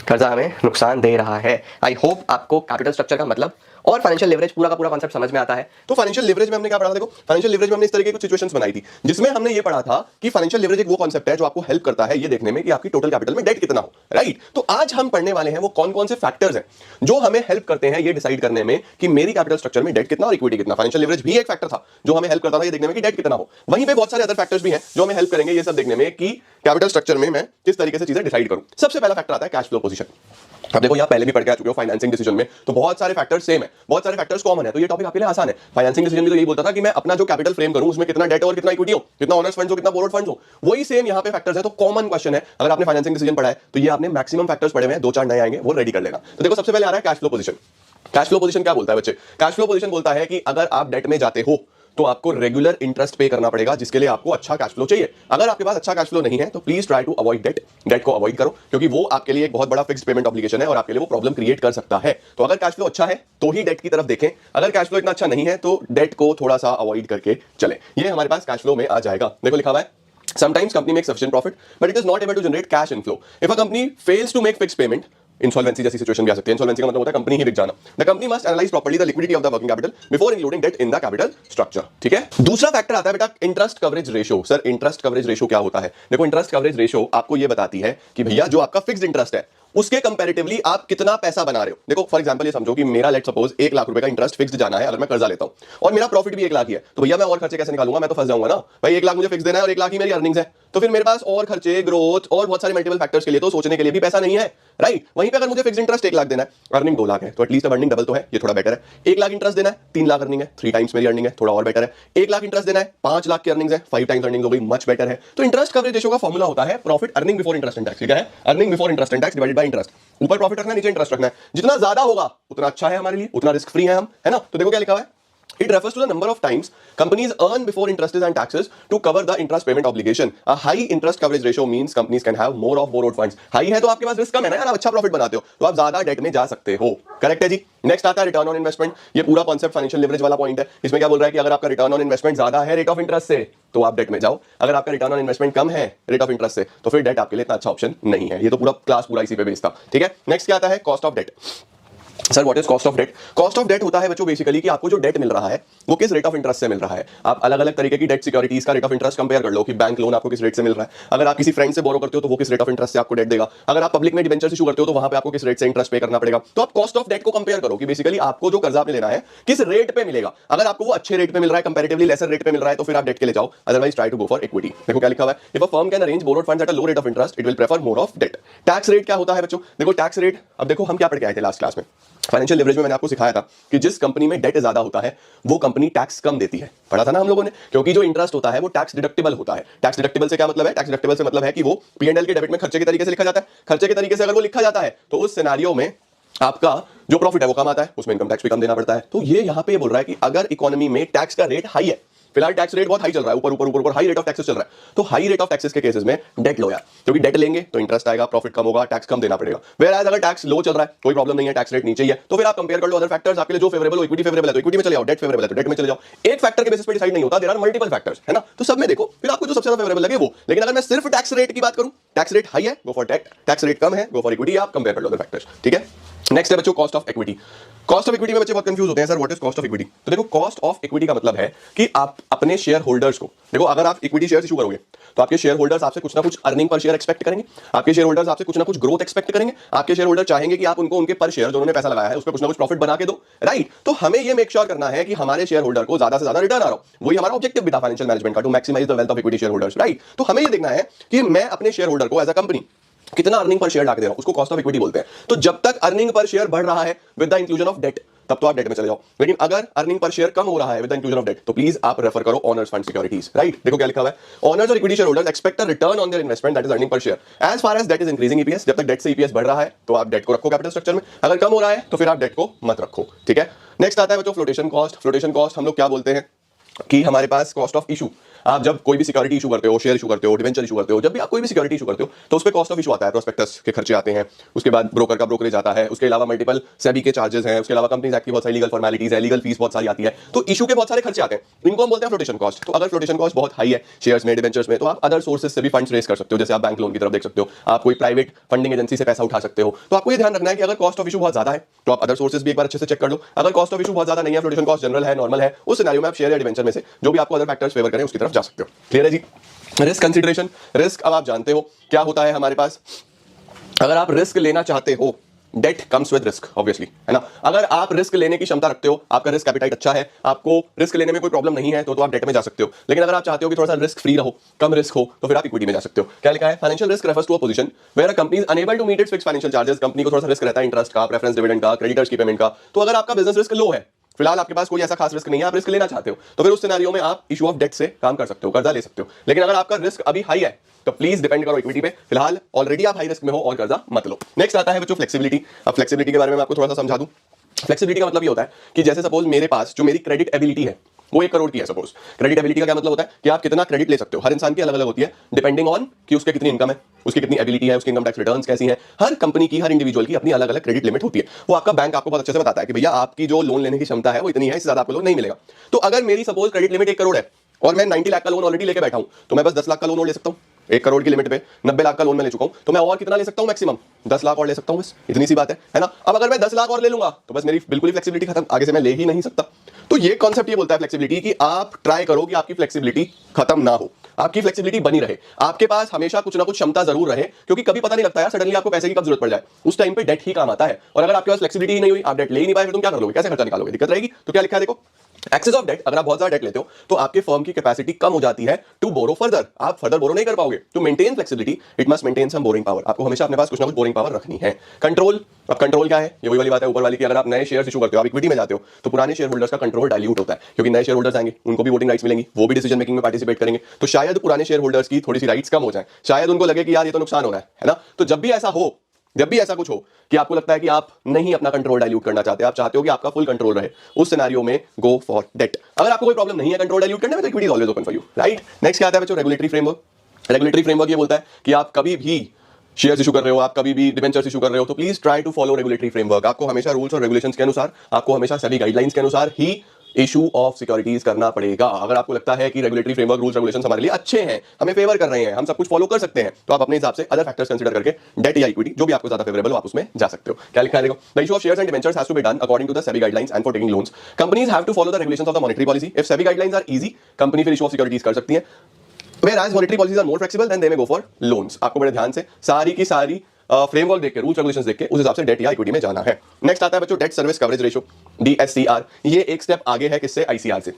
कर्जा हमें नुकसान दे रहा है। आई होप आपको कैपिटल स्ट्रक्चर का मतलब और फाइनेंशियल लेवरेज पूरा का पूरा कॉन्सेप्ट समझ में आता है। तो फाइनेंशियल लेवरेज में हमने क्या पढ़ा था? देखो फाइनेंशियल लेवरेज में हमने इस तरह की कुछ सिचुएशंस बनाई थी जिसमें हमने ये पढ़ा था कि फाइनेंशियल लेवरेज एक वो कॉन्सेप्ट है जो आपको हेल्प करता है ये देखने में कि आपकी टोटल कैपिटल में डेट कितना हो, राइट? तो आज हम पढ़ने वाले हैं वो कौन कौन से फैक्टर्स हैं जो हमें हेल्प करते हैं ये डिसाइड करने में कि मेरी कैपिटल स्ट्रक्चर में डेट कितना और इक्विटी कितना। फाइनेंशियल लेवरेज भी एक फैक्टर था जो हमें हेल्प करता था ये देखने में कि डेट कितना हो। वहीं पे बहुत सारे अदर फैक्टर्स भी हैं जो हमें हेल्प करेंगे ये सब देखने में कि कैपिटल स्ट्रक्चर में मैं किस तरीके से चीजें डिसाइड करूं। सबसे पहला फैक्टर आता है कैश फ्लो पोजीशन। अब देखो यहाँ पहले भी पढ़ के आ चुके हो फाइनेंसिंग डिसीजन में, तो बहुत सारे फैक्टर्स सेम है, बहुत सारे फैक्टर्स कॉमन है, तो ये टॉपिक आपके लिए आसान है। फाइनेंसिंग डिसीजन में तो यही बोलता था कि मैं अपना जो कैपिटल फ्रेम करूं उसमें कितना डेट और कितना इक्विटी हो, कितना ओनर्स फंड्स हो, कितना बोरोड फंड्स हो, वही सेम यहाँ पे फैक्टर्स है। तो कॉमन क्वेश्चन है, अगर आपने फाइनेंसिंग डिसीजन पढ़ा है तो ये आपने मैक्सिमम फैक्टर्स पढ़े हुए हैं, 2-4 नए आएंगे वो रेडी कर लेना। तो देखो सबसे पहले आ रहा है cash flow position. Cash flow position क्या बोलता है बच्चे? कैश फ्लो पोजीशन बोलता है कि अगर आप डेट में जाते हो तो आपको रेगुलर इंटरेस्ट पे करना पड़ेगा जिसके लिए आपको अच्छा कैश फ्लो चाहिए। अगर आपके पास अच्छा कैश फ्लो नहीं है तो please try to avoid debt. Debt को अवॉइड करो क्योंकि वो आपके लिए एक बहुत बड़ा फिक्स्ड पेमेंट ऑब्लिगेशन है और आपके लिए वो प्रॉब्लम क्रिएट कर सकता है। तो अगर कैश फ्लो अच्छा है तो ही डेट की तरफ देखें, अगर कैश फ्लो इतना अच्छा नहीं है तो डेट को थोड़ा सा अवॉइड करके चले। ये हमारे पास कैश फ्लो में आ जाएगा। देखो लिखा हुआ है sometimes company makes sufficient profit but it is not able to generate cash inflow. If a company fails to make fixed payment, insolvency जैसी सिचुएशन भी आ सकती है। इंसॉल्वेंसी का मतलब होता है कंपनी ही बिक जाना। The company must analyse properly the liquidity of the working capital before including debt in the capital structure. ठीक है, दूसरा फैक्टर आता है बेटा interest coverage ratio. Sir interest coverage ratio क्या होता है? देखो इंटरेस्ट कवरेज रेशियो आपको ये बताती है कि भैया जो आपका फिक्स्ड इंटरेस्ट है उसके कंपैरेटिवली आप कितना पैसा बना रहे हो। देखो फॉर एग्जांपल ये समझो कि मेरा लेट सपोज 1 लाख रुपए का इंटरेस्ट फिक्स्ड जाना है अगर मैं कर्जा लेता हूं और मेरा प्रॉफिट भी 1 लाख ही है, तो भैया मैं और खर्चे कैसे निकालूंगा? मैं तो फंस जाऊंगा ना भाई। 1 लाख मुझे फिक्स देना है और 1 लाख ही मेरी अर्निंग्स है, तो फिर मेरे पास और खर्चे, ग्रोथ और बहुत सारे मल्टीपल फैक्टर्स के लिए तो सोचने के लिए भी पैसा नहीं है, राइट? वहीं पे अगर मुझे फिक्स्ड इंटरेस्ट 1 लाख देना है, अर्निंग 2 लाख है, तो एटलीस्ट अर्निंग डबल तो है, ये थोड़ा बेटर है। 1 लाख इंटरेस्ट देना है, 3 लाख अर्निंग है, 3 टाइम्स मेरी अर्निंग है, थोड़ा और बेटर है। 1 लाख इंटरेस्ट देना है, 5 लाख की अर्निंग्स है, 5 टाइम्स अर्निंग हो गई, मच बेटर है। तो इंटरेस्ट कवरेज रेशियो का फॉर्मूला होता है profit earning before interest and tax. ठीक है, earning before interest and tax divided by interest. ऊपर प्रॉफिट रखना है, नीचे इंटरेस्ट रखना है। जितना ज्यादा होगा उतना अच्छा है हमारे लिए, उतना रिस्क फ्री है हम, है ना? तो देखो क्या लिखा हुआ है, it refers to the number of times companies earn before interest and taxes to cover the interest payment obligation. A high interest coverage ratio means companies can have more of borrowed funds. High है तो आपके पास risk कम है ना यार, आप अच्छा profit बनाते हो तो आप ज्यादा डेट में जा सकते हो। करेक्ट है जी। नेक्स्ट आता है रिटर्न ऑन इन्वेस्टमेंट। ये पूरा कॉन्सेप्ट फाइनेंशियल लेवरेज वाला पॉइंट है। इसमें क्या बोल रहा है कि अगर आपका रिटर्न ऑन इन्वेस्टमेंट ज्यादा है रेट ऑफ इंटरेस्ट से तो आप डेट में जाओ, अगर आपका रिटर्न ऑन इन्वेस्टमेंट कम है रेट ऑफ इंटरेस्ट से तो फिर डेट आपके लिए इतना अच्छा ऑप्शन नहीं है। ये तो पूरा क्लास पूरा इसी पे बेस्ड था। ठीक है, नेक्स्ट क्या आता है? Cost of debt. Sir what is cost of debt? Cost of debt होता है बच्चों बेसिकली कि आपको जो डेट मिल रहा है वो किस रेट ऑफ इंटरेस्ट से मिल रहा है। आप अलग अलग तरीके की डेट सिक्योरिटीज का रेट ऑफ इंटरेस्ट कंपेयर कर लो कि बैंक लोन आपको किस रेट से मिल रहा है, अगर आप किसी फ्रेंड से बोरो करते हो तो वो किस रेट ऑफ इंटरेस्ट से आपको डेट देगा, अगर आप पब्लिक में डिबेंचर्स इशू करते हो तो वहां पे आपको किस रेट से इंटरेस्ट पे करना पड़ेगा। तो आप कॉस्ट ऑफ डेट को कंपेयर करो कि बेसिकली आपको जो कर्जा आपने लेना है किस रेट पे मिलेगा। अगर आपको वो अच्छे रेट पे मिल रहा है, कंपैरेटिवली लेसर रेट पे मिल रहा है तो फिर आप डेट के लिए जाओ, otherwise try to go for equity. देखो क्या लिखा हुआ है, if a firm can arrange borrowed funds at a low rate of interest it will prefer more of debt. Tax rate क्या होता है बच्चों? देखो टैक्स रेट, अब देखो हम क्या पढ़ के आए थे लास्ट क्लास में, फाइनेंशियल लेवरेज में मैंने आपको सिखाया था कि जिस कंपनी में डेट ज्यादा होता है वो कंपनी टैक्स कम देती है। पढ़ा था ना हम लोगों ने, क्योंकि जो इंटरेस्ट होता है वो टैक्स डिडक्टिबल होता है। टैक्स डिडक्टिबल से क्या मतलब है? टैक्स डिडक्टिबल से मतलब है कि वो P&L के डेबिट में खर्चे के तरीके से लिखा जाता है। खर्चे के तरीके से अगर वो लिखा जाता है तो उस सिनेरियो में आपका जो प्रॉफिट है वो कम आता है, उसमें इनकम टैक्स भी कम देना पड़ता है। तो ये यहाँ पे बोल रहा है कि अगर इकोनॉमी में टैक्स का रेट हाई है फिलहाल टैक्स रेट बहुत हाई चल रहा है, ऊपर ऊपर ऊपर ऊपर हाई रेट ऑफ टैक्सेस चल रहा है, तो हाई रेट ऑफ टैक्सेस के केसेस में डेट लो यार, क्योंकि डेट लेंगे तो इंटरेस्ट आएगा, प्रॉफिट कम होगा, टैक्स कम देना पड़ेगा। वेयर अगर टैक्स लो चल रहा है, कोई प्रॉब्लम नहीं है, टैक्स रेट नीचे ही है, तो फिर आप कंपेयर कर लो अदर फैक्टर्स, आपके लिए जो फेवरेबल हो, इक्विटी फेवरेबल है तो इक्विटी में चले जाओ, डेट फेवरेबल है तो डेट में चले जाओ। एक फैक्टर के बेसिस पे डिसाइड नहीं होता, देयर आर मल्टीपल फैक्टर्स, है ना, तो सब में देखो फिर आपको जो सबसे ज्यादा फेवरेबल लगे वो। लेकिन अगर मैं सिर्फ टैक्स रेट की बात करूं, टैक्स रेट हाई है, go for debt, tax rate कम है, गो फॉर इक्विटी, आप कंपेयर कर लो अदर फैक्टर्स, ठीक है। नेक्स्ट है बच्चों cost of equity. Cost of equity में बच्चे बहुत कंफ्यूज होते हैं, sir what is cost of equity. तो देखो कॉस्ट ऑफ इक्विटी का मतलब है कि आप अपने शेयर होल्डर्स को, देखो अगर आप इक्विटी शेयर इशू करोगे तो आपके शेयर होल्डर्स आपसे कुछ ना कुछ अर्निंग पर शेयर एक्सपेक्ट करेंगे, आपके शेयर होल्डर्स आपसे कुछ ना कुछ ग्रोथ एक्सपेक्ट करेंगे, आपके शेयर होल्डर चाहेंगे कि आप उनको उनके पर शेयर जो उन्होंने पैसा लगाया है उस पर कुछ ना कुछ प्रॉफिट बना के दो, राइट। तो हमें ये मेक श्योर करना है कि हमारे शेयर होल्डर को ज्यादा से ज्यादा रिटर्न आ रहा हो, वही हमारा ऑब्जेक्टिव भी था फाइनेंशियल मैनेजमेंट का, to maximise the wealth of equity share holders, right. तो हमें ये देखना है कि मैं अपने शेयर होल्डर को एज अ कंपनी कितना अर्निंग पर शेयर ला के दे रहा हूं, उसको कॉस्ट ऑफ इक्विटी बोलते हैं। तो जब तक अर्निंग पर शेयर बढ़ रहा है with the inclusion of debt, तब तो आप डेट में चले जाओ। लेकिन अगर अर्निंग पर शेयर कम हो रहा है with the inclusion of debt, तो प्लीज आप रेफर करो ओनर्स फंड सिक्योरिटीज, राइट। देखो क्या लिखा हुआ है, ओनर्स और equity share holders expect a return on their investment that is earning per share as far as debt is increasing EPS. जब तक डेट से ईपीएस बढ़ रहा है तो आप डेट को रखो कैपिटल स्ट्रक्चर में, अगर कम हो रहा है तो फिर आप डेट को मत रखो, ठीक है। नेक्स्ट आता है बच्चों फ्लोटेशन कॉस्ट। फ्लोटेशन कॉस्ट हम लोग क्या बोलते हैं कि हमारे पास कॉस्ट ऑफ इशू, आप जब कोई भी सिक्योरिटी इशू करते हो, शेयर इशू करते हो, डिवेंचर इशू करते हो, जब भी आप कोई भी सिक्योरिटी इशू करते हो तो उस पे कॉस्ट ऑफ इशू आता है, प्रोस्पेक्टस के खर्चे आते हैं, उसके बाद ब्रोकर का ब्रोकरेज आता है, उसके अलावा मल्टीपल सेबी के चार्जेस हैं, उसके अलावा कंपनीज एक्ट की बहुत सारी लीगल फॉर्मेलिटीज है, लीगल फीस बहुत सारी आती है, तो इशू के बहुत सारे खर्चे आते हैं, इनको हम बोलते हैं फ्लोटेशन कॉस्ट। तो अगर फ्लोटेशन कॉस्ट बहुत हाई है शेयर्स में, डिवेंचर्स में, तो आप अदर सोर्सेज से भी फंड्स रेज कर सकते हो, जैसे आप बैंक लोन की तरफ देख सकते हो, आप कोई प्राइवेट फंडिंग एजेंसी से पैसा उठा सकते हो। तो आपको ये ध्यान रखना है कि अगर कॉस्ट ऑफ इशू बहुत ज्यादा है तो आप अदर सोर्सेज भी एक बार अच्छे से चेक कर लो। अगर कॉस्ट ऑफ इशू बहुत ज्यादा नहीं है, फ्लोटेशन कॉस्ट जनरल है, नॉर्मल है, उस सिनेरियो में आप शेयर या डिवेंचर में से जो भी आपको अदर फैक्टर्स फेवर करें उसकी तरफ जा सकते हो। क्लियर है जी। रिस्क कंसीडरेशन, रिस्क अब आप जानते हो क्या होता है हमारे पास, अगर आप रिस्क लेना चाहते हो, that comes with risk obviously, है ना। अगर आप रिस्क लेने की क्षमता रखते हो, आपका रिस्क एपिटाइट अच्छा है, आपको रिस्क लेने में कोई प्रॉब्लम नहीं है, तो आप डेट में जा सकते हो। लेकिन अगर आप चाहते हो कि थोड़ा सा रिस्क फ्री रहो, कम रिस्क हो, तो फिर आप इक्विटी में जा सकते हो। क्या लिखा है, financial risk refers to a position where a company is unable to meet its fixed financial charges. Company को थोड़ा सा रिस्क रहता है इंटरेस्ट का, प्रेफरेंस डिविडेंड का, क्रेडिटर्स की पेमेंट का। तो अगर आपका बिजनेस रिस्क लो है, फिलहाल आपके पास कोई ऐसा खास रिस्क नहीं है, आप रिस्क लेना चाहते हो, तो फिर उस सिनेरियो में आप इशू ऑफ डेट से काम कर सकते हो, कर्जा ले सकते हो। लेकिन अगर आपका रिस्क अभी हाई है तो प्लीज डिपेंड करो इक्विटी पे, फिलहाल ऑलरेडी आप हाई रिस्क में हो और कर्जा मत लो। नेक्स्ट आता है बच्चों फ्लेक्सिबिलिटी। अब फ्लेक्सिबिलिटी के बारे में मैं आपको थोड़ा सा समझा दूं। फ्लेक्सिबिलिटी का मतलब ये होता है कि जैसे सपोज मेरे पास जो मेरी क्रेडिट एबिलिटी है वो 1 करोड़ की है, सपोज। क्रेडिट एबिलिटी का क्या मतलब होता है कि आप कितना क्रेडिट ले सकते हो, हर इंसान की अलग अलग होती है, डिपेंडिंग ऑन कि उसके कितनी इनकम है, उसकी कितनी एबिलिटी है, उसकी इनकम टैक्स रिटर्न्स कैसी हैं। हर कंपनी की, हर इंडिविजुअल की अपनी अलग अलग क्रेडिट लिमिट होती है। वो आपका बैंक आपको बहुत अच्छे से बताता है कि भैया आपकी जो लोन लेने की क्षमता है वो इतनी है, इससे ज्यादा आपको लोन नहीं मिलेगा। तो अगर मेरी सपोज क्रेडिट लिमिट 1 करोड़ है और मैं 90 लाख का लोन ऑलरेडी लेके बैठा हूं, तो मैं बस 10 लाख का लोन और ले सकता हूं। 1 करोड़ की लिमिट पे 90 लाख का लोन मैं ले चुका हूं, तो मैं और कितना ले सकता हूं, मैक्सिमम 10 लाख और ले सकता हूं, बस इतनी सी बात है ना। अब अगर मैं 10 लाख और ले लूंगा तो बस मेरी बिल्कुल ही फ्लेक्सिबिलिटी खत्म, आगे से मैं ले ही नहीं सकता। तो ये कॉन्सेप्ट ये बोलता है फ्लेक्सिबिलिटी कि आप ट्राई करो कि आपकी फ्लेक्सिबिलिटी खत्म ना हो, आपकी फ्लेक्सिबिलिटी बनी रहे, आपके पास हमेशा कुछ ना कुछ क्षमता जरूर रहे, क्योंकि कभी पता नहीं लगता यार सडनली आपको पैसे की कब जरूरत पड़ जाए, उस टाइम पे डेट ही काम आता है। और अगर आपके पास फ्लेक्सिबिलिटी ही नहीं हुई, आप डेट ले ही नहीं पाए, फिर तुम क्या कर लोगे, कैसे खर्चा निकालोगे, दिक्कत रहेगी। तो क्या लिखा है देखो, एक्सेस ऑफ डेट, अगर आप बहुत ज्यादा डेट लेते हो तो आपके फर्म की कैपेसिटी कम हो जाती है टू बोरो फर्दर, आप फर्दर बोरो नहीं कर पाओगे। To maintain flexibility it must maintain some borrowing power, आपको हमेशा अपने पास कुछ ना कुछ बोरिंग पावर रखनी है। कंट्रोल, अब कंट्रोल क्या है, ये वही वाली बात है ऊपर वाली की, अगर आप नए शेयर इशू करते हो, आप इक्विटी में जाते हो, तो पुराने शेयर होल्डर्स का कंट्रोल डाइल्यूट होता है, क्योंकि नए शेयर होल्डर्स आएंगे, उनको भी वोटिंग राइट्स मिलेंगी, वो भी डिसीजन मेकिंग में पार्टिसिपेट करेंगे, तो शायद पुराने शेयर होल्डर्स की थोड़ी सी राइट्स कम हो जाए, शायद उनको लगे कि यार ये तो नुकसान हो रहा है ना। तो जब भी ऐसा हो, जब भी ऐसा कुछ हो कि आपको लगता है कि आप नहीं अपना कंट्रोल डाइल्यूट करना चाहते, आप चाहते हो कि आपका फुल कंट्रोल रहे, उस सिनेरियो में गो फॉर डेट। अगर आपको कोई प्रॉब्लम नहीं है कंट्रोल डाइल्यूट करने में, तो equity is always open for you, right. Next क्या आता है बच्चों, रेगुलेटरी फ्रेमवर्क। रेगुलेटरी फ्रेमवर्क ये बोलता है कि आप कभी भी शेयर्स इशू कर रहे हो, आप कभी भी डिबेंचर्स इशू कर रहे हो, तो please try to follow regulatory framework. आपको हमेशा रूल्स और रेगुलेशंस के अनुसार, आपको हमेशा सभी गाइडलाइंस के अनुसार ही इशू ऑफ सिक्योरिटीज करना पड़ेगा। अगर आपको लगता है कि रेगुलेटरी फ्रेमवर्क, रूल्स रेगुलेशंस हमारे लिए अच्छे हैं, हमें फेवर कर रहे हैं, हम सब कुछ फॉलो कर सकते हैं, तो आप अपने हिसाब से अदर फैक्टर्स कंसीडर करके डेट या इक्विटी जो भी आपको ज्यादा फेवरेबल हो आप उसमें जा सकते हो। क्या लिखा है देखो, the issue of shares and debentures has to be done according to the SEBI guidelines and for taking loans companies have to follow the regulations of the monetary policy. If SEBI guidelines are easy, company फिर issue of securities कर सकती है। Whereas monetary policies are more flexible, then they may go for loans। आपको बड़े ध्यान से सारी की सारी फ्रेमवर्क देख के, रूल्स रेगुलेशंस देख के उस हिसाब से डेट या इक्विटी में जाना है। नेक्स्ट आता है बच्चों debt service coverage ratio, DSCR। ये एक स्टेप आगे है किससे, ICR से।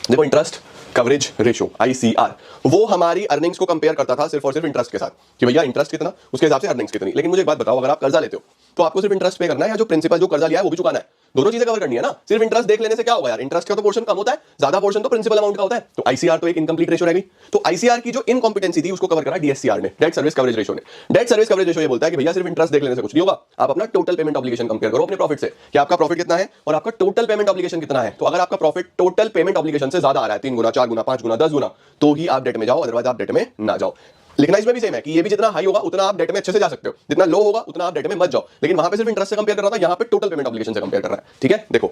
देखो इंटरेस्ट कवरेज रेशियो ICR, वो हमारी अर्निंग्स को कंपेयर करता था सिर्फ और सिर्फ इंटरेस्ट के साथ, कि भैया इंटरेस्ट कितना उसके हिसाब से अर्निंग्स कितनी। लेकिन मुझे एक बात बताओ, अगर आप कर्जा लेते हो तो आपको सिर्फ इंटरेस्ट पे करना है, या जो प्रिंसिपल जो कर्जा लिया है वो भी चुकाना है। दोनों चीजें कवर करनी है ना। सिर्फ इंटरेस्ट देख लेने से क्या होगा यार, इंटरेस्ट का तो पोर्शन कम होता है, ज्यादा पोर्शन तो प्रिंसिपल अमाउंट का होता है। तो आईसीआर तो एक इनकम्प्लीट रेशो रहेगी। तो आईसीआर की जो इनकॉम्पिटेंसी थी उसको कवर करा डीएससीआर ने, डेट सर्विस कवरेज रेशो ने। डेट सर्विस कवरेज रेशो ये बोलता है कि भैया सिर्फ इंटरेस्ट देख लेने से कुछ नहीं होगा, आप अपना टोटल पेमेंट ऑब्लिगेशन कंपेयर करो अपने प्रॉफिट से, कि आपका प्रॉफिट कितना है और आपका टोटल पेमेंट ऑब्लिगेशन कितना है। तो अगर आपका प्रॉफिट टोटल पेमेंट ऑब्लिगेशन से ज्यादा आ रहा है, 3 गुना, 4 गुना, 5 गुना, 10 गुना, तो ही आप डेट में जाओ, अदरवाइज आप डेट में ना जाओ। लिखना इसमें भी सेम है कि ये भी जितना हाई होगा उतना आप डेट में अच्छे से जा सकते हो, जितना लो होगा उतना आप डेट में मत जाओ। लेकिन वहां पे सिर्फ इंटरेस्ट से कंपेयर कर रहा था, यहाँ पे टोटल पेमेंट ऑब्लिगेशन से कंपेयर कर रहा है। ठीक है, देखो,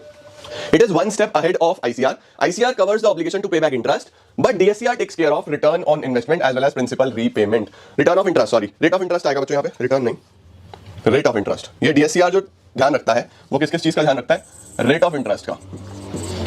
it is one step ahead of ICR. ICR covers the obligation to pay back interest, but DSCR takes care of return on investment as well as principal repayment. Return of interest, sorry, rate of interest आएगा बच्चों यहाँ पे, return नहीं, rate of interest. ये DSCR जो ध्यान रखता है वो किस किस चीज का ध्यान रखता है, रेट ऑफ इंटरेस्ट का,